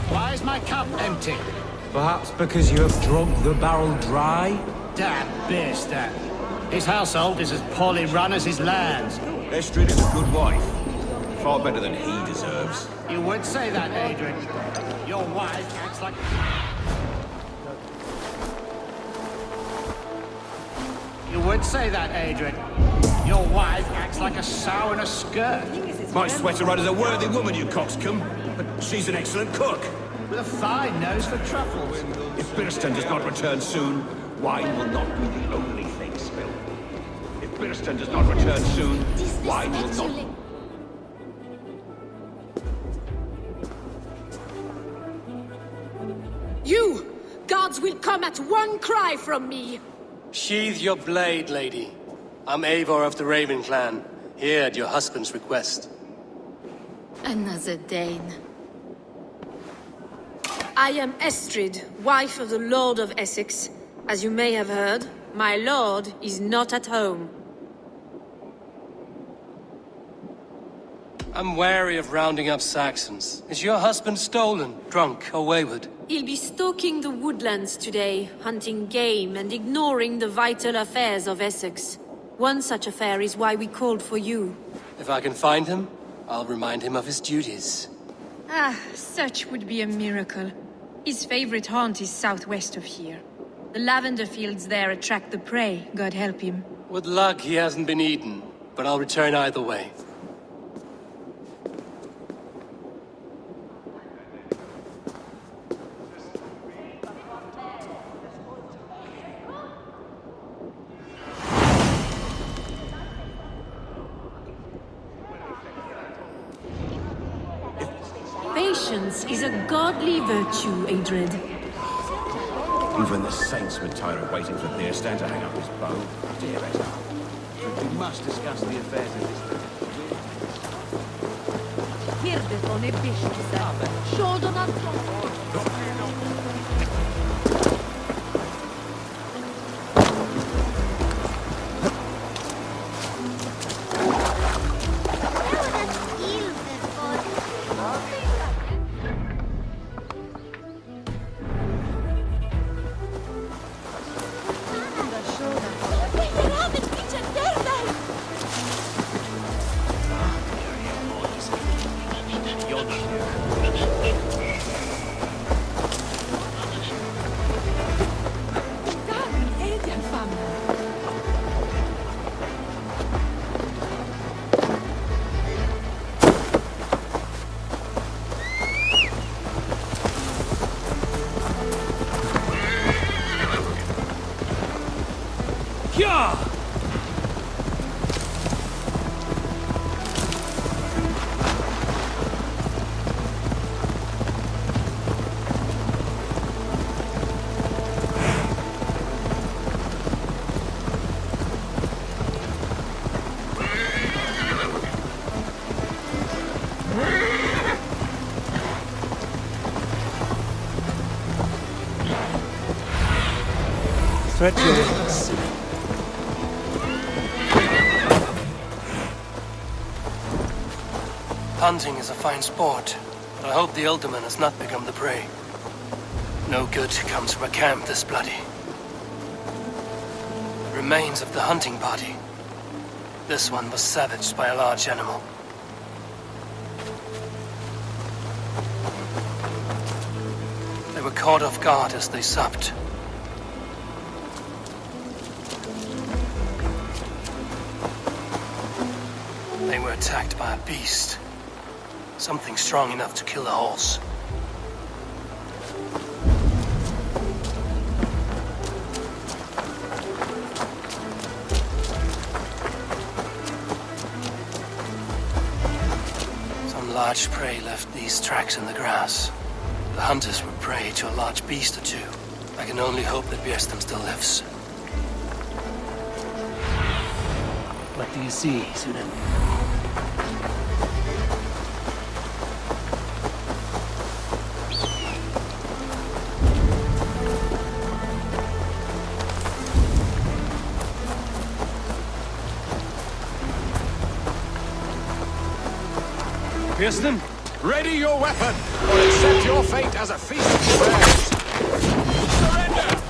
Why is my cup empty? Perhaps because you have drunk the barrel dry? Damn Bierstan. His household is as poorly run as his lands. Estrid is a good wife. Far better than he deserves. You would say that, Adrian. Your wife acts like... You would say that, Adrian. Your wife acts like a sow in a skirt. My sweater run is a worthy woman, you coxcomb. But she's an excellent cook. With a fine nose for truffles. If Bierstan does not return soon, wine will not be the only thing spilled. If Bierstan does not return soon, wine will not... You! Guards will come at one cry from me! Sheathe your blade, lady. I'm Eivor of the Raven clan, here at your husband's request. Another Dane. I am Estrid, wife of the Lord of Essex. As you may have heard, my lord is not at home. I'm wary of rounding up Saxons. Is your husband stolen, drunk, or wayward? He'll be stalking the woodlands today, hunting game and ignoring the vital affairs of Essex. One such affair is why we called for you. If I can find him, I'll remind him of his duties. Ah, such would be a miracle. His favorite haunt is southwest of here. The lavender fields there attract the prey, God help him. With luck, he hasn't been eaten, but I'll return either way. Patience is a godly virtue, Adred. Even the saints would tire of waiting for Bierstan to hang up his bow. Dear Estrid, we must discuss the affairs of this... spread your wings. Hunting is a fine sport, but I hope the Alderman has not become the prey. No good comes from a camp this bloody. The remains of the hunting party. This one was savaged by a large animal. They were caught off guard as they supped. They were attacked by a beast. Something strong enough to kill a horse. Some large prey left these tracks in the grass. The hunters were prey to a large beast or two. I can only hope that Björnstam still lives. What do you see, Sunan? Björnstam, ready your weapon, or accept your fate as a feast of bears. Surrender!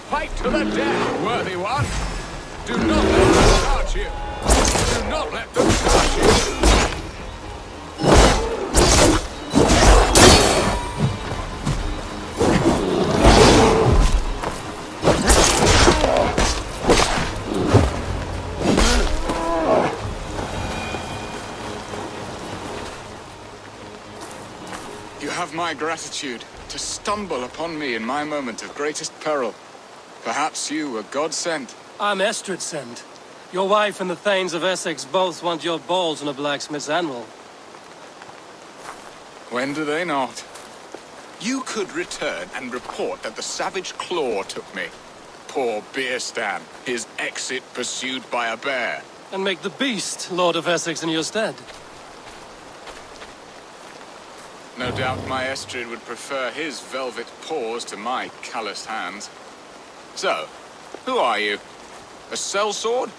Fight to the death, worthy one! Do not let them charge you! Do not let them charge you! You have my gratitude to stumble upon me in my moment of greatest peril. Perhaps you were God-sent. I'm Estrid sent. Your wife and the Thanes of Essex both want your balls on a blacksmith's anvil. When do they not? You could return and report that the savage Claw took me. Poor Björnstam, his exit pursued by a bear. And make the beast Lord of Essex in your stead. No doubt my Estrid would prefer his velvet paws to my calloused hands. So, who are you? A sellsword?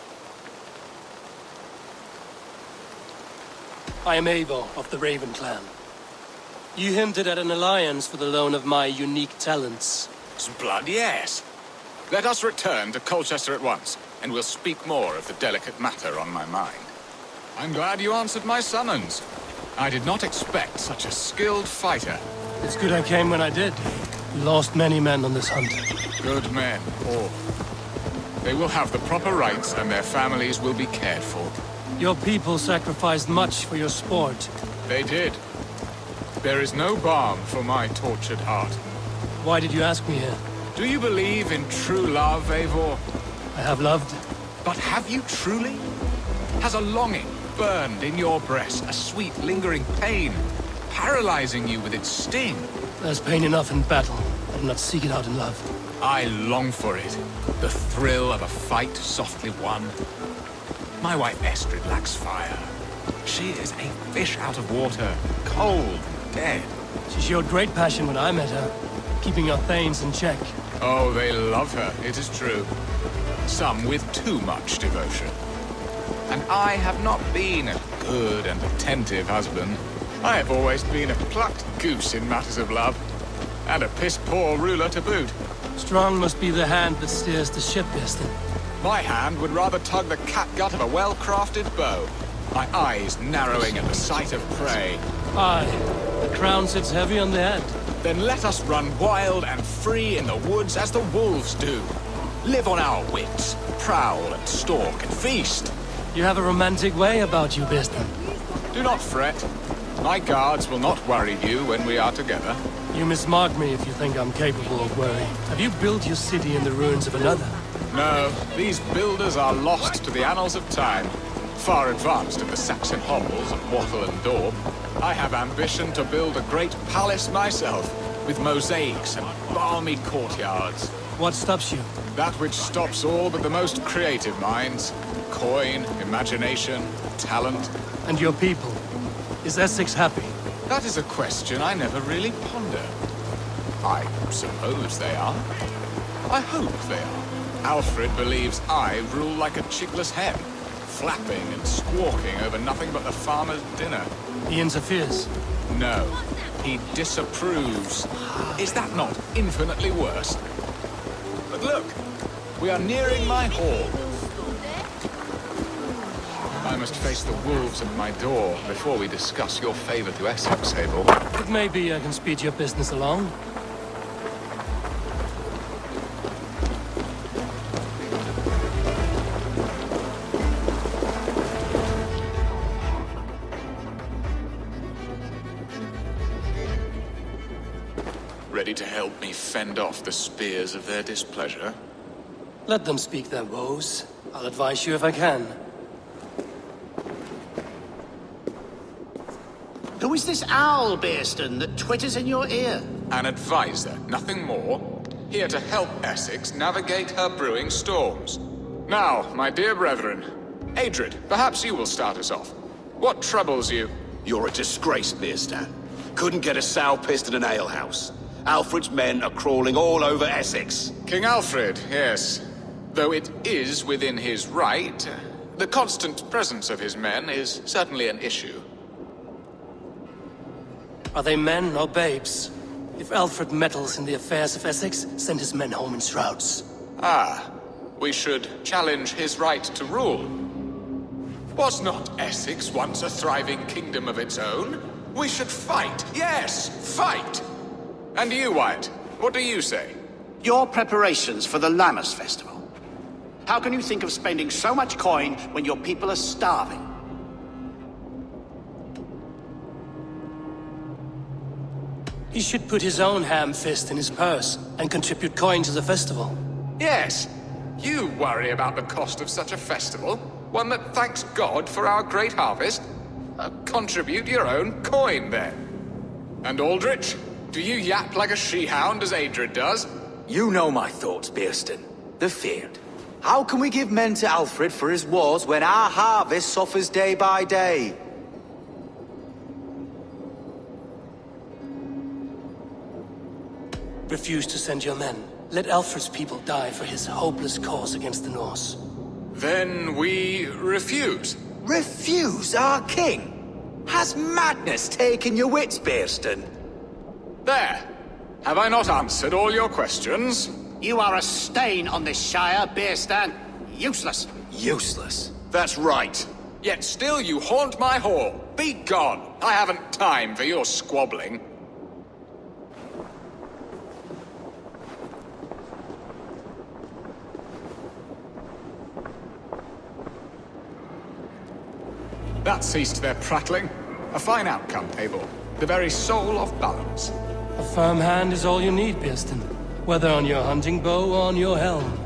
I am Eivor of the Raven clan. You hinted at an alliance for the loan of my unique talents. Blood, yes. Let us return to Colchester at once, and we'll speak more of the delicate matter on my mind. I'm glad you answered my summons. I did not expect such a skilled fighter. It's good I came when I did. We lost many men on this hunt. Good men, all. They will have the proper rights, and their families will be cared for. Your people sacrificed much for your sport. They did. There is no balm for my tortured heart. Why did you ask me here? Do you believe in true love, Eivor? I have loved. But have you truly? Has a longing burned in your breast, a sweet, lingering pain, paralyzing you with its sting? There's pain enough in battle. I do not seek it out in love. I long for it. The thrill of a fight softly won. My wife Estrid lacks fire. She is a fish out of water, cold, dead. She showed great passion when I met her, keeping your Thanes in check. Oh, they love her, it is true. Some with too much devotion. And I have not been a good and attentive husband. I have always been a plucked goose in matters of love. And a piss-poor ruler to boot. Strong must be the hand that steers the ship, Björnstam. My hand would rather tug the catgut of a well-crafted bow. My eyes narrowing at the sight of prey. Aye, the crown sits heavy on the head. Then let us run wild and free in the woods as the wolves do. Live on our wits, prowl and stalk and feast. You have a romantic way about you, Björnstam. Do not fret. My guards will not worry you when we are together. You mismark me if you think I'm capable of worry. Have you built your city in the ruins of another? No, these builders are lost to the annals of time. Far advanced at the Saxon hovels of Wattle and Daub, I have ambition to build a great palace myself, with mosaics and balmy courtyards. What stops you? That which stops all but the most creative minds. Coin, imagination, talent. And your people? Is Essex happy? That is a question I never really ponder. I suppose they are. I hope they are. Alfred believes I rule like a chickless hen, flapping and squawking over nothing but the farmer's dinner. He interferes? No, he disapproves. Is that not infinitely worse? But look, we are nearing my hall. I must face the wolves at my door before we discuss your favor to Essex, Abel. But maybe I can speed your business along. Ready to help me fend off the spears of their displeasure? Let them speak their woes. I'll advise you if I can. Who is this owl, Bearston, that twitters in your ear? An advisor, nothing more. Here to help Essex navigate her brewing storms. Now, my dear brethren, Adred, perhaps you will start us off. What troubles you? You're a disgrace, Bearstan. Couldn't get a sow pissed in an alehouse. Alfred's men are crawling all over Essex. King Alfred, yes. Though it is within his right, the constant presence of his men is certainly an issue. Are they men or babes? If Alfred meddles in the affairs of Essex, send his men home in shrouds. Ah, we should challenge his right to rule. Was not Essex once a thriving kingdom of its own? We should fight, yes, fight! And you, Wyatt, what do you say? Your preparations for the Lammas Festival. How can you think of spending so much coin when your people are starving? He should put his own ham fist in his purse and contribute coin to the festival. Yes, you worry about the cost of such a festival, one that thanks God for our great harvest. Contribute your own coin, then. And Aldrich, do you yap like a she-hound as Adred does? You know my thoughts, Bearston. They're feared. How can we give men to Alfred for his wars when our harvest suffers day by day? Refuse to send your men. Let Alfred's people die for his hopeless cause against the Norse. Then we refuse. Refuse our king? Has madness taken your wits, Bearston? There. Have I not answered all your questions? You are a stain on this shire, Bearstan. Useless. Useless? That's right. Yet still you haunt my hall. Be gone. I haven't time for your squabbling. That ceased their prattling. A fine outcome, Abel. The very soul of balance. A firm hand is all you need, Bearston. Whether on your hunting bow or on your helm.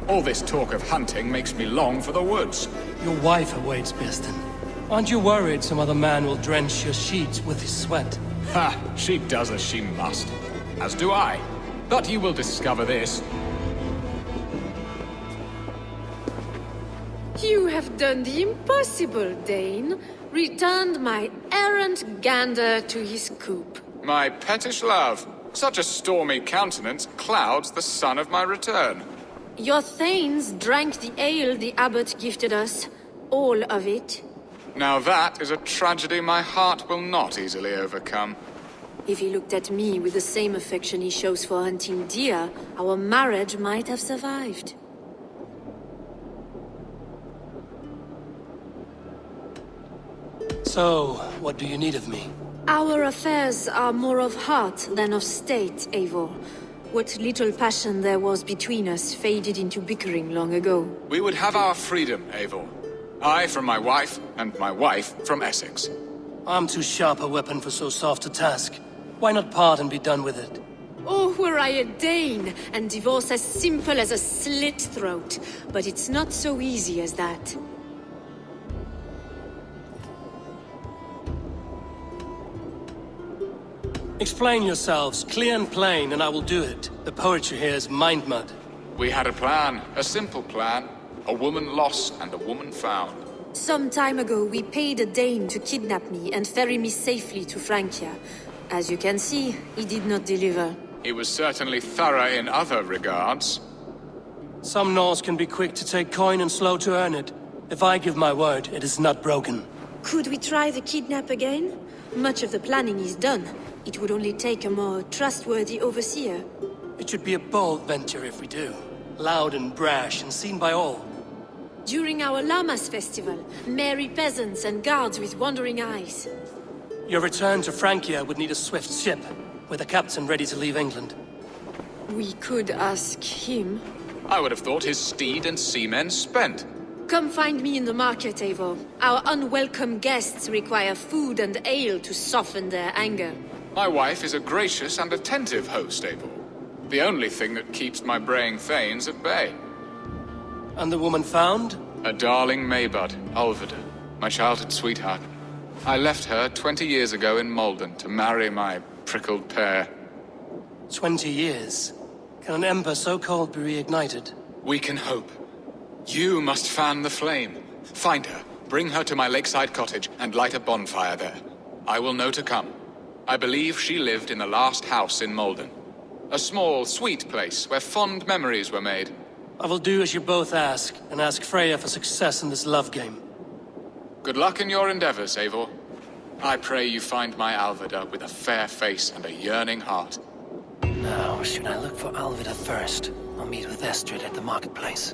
All this talk of hunting makes me long for the woods. Your wife awaits, Bearston. Aren't you worried some other man will drench your sheets with his sweat? Ha! She does as she must. As do I. But you will discover this. You have done the impossible, Dane. Returned my errant gander to his coop. My pettish love. Such a stormy countenance clouds the sun of my return. Your thanes drank the ale the abbot gifted us. All of it. Now that is a tragedy my heart will not easily overcome. If he looked at me with the same affection he shows for hunting deer, our marriage might have survived. So, what do you need of me? Our affairs are more of heart than of state, Eivor. What little passion there was between us faded into bickering long ago. We would have our freedom, Eivor. I from my wife, and my wife from Essex. I'm too sharp a weapon for so soft a task. Why not part and be done with it? Oh, were I a Dane, and divorce as simple as a slit throat. But it's not so easy as that. Explain yourselves, clear and plain, and I will do it. The poetry here is mind mud. We had a plan, a simple plan. A woman lost and a woman found. Some time ago, we paid a Dane to kidnap me and ferry me safely to Francia. As you can see, he did not deliver. He was certainly thorough in other regards. Some Norse can be quick to take coin and slow to earn it. If I give my word, it is not broken. Could we try the kidnap again? Much of the planning is done. It would only take a more trustworthy overseer. It should be a bold venture if we do. Loud and brash and seen by all. During our Llamas festival, merry peasants and guards with wandering eyes. Your return to Francia would need a swift ship, with a captain ready to leave England. We could ask him. I would have thought his steed and seamen spent. Come find me in the market, Eivor. Our unwelcome guests require food and ale to soften their anger. My wife is a gracious and attentive host, Abel. The only thing that keeps my braying thanes at bay. And the woman found? A darling Maybud, Ulvida, my childhood sweetheart. I left her 20 years ago in Malden to marry my prickled pear. 20 years? Can an ember so cold be reignited? We can hope. You must fan the flame. Find her, bring her to my lakeside cottage, and light a bonfire there. I will know to come. I believe she lived in the last house in Malden. A small, sweet place where fond memories were made. I will do as you both ask, and ask Freya for success in this love game. Good luck in your endeavors, Eivor. I pray you find my Alvida with a fair face and a yearning heart. Now, should I look for Alvida first, or meet with Estrid at the marketplace?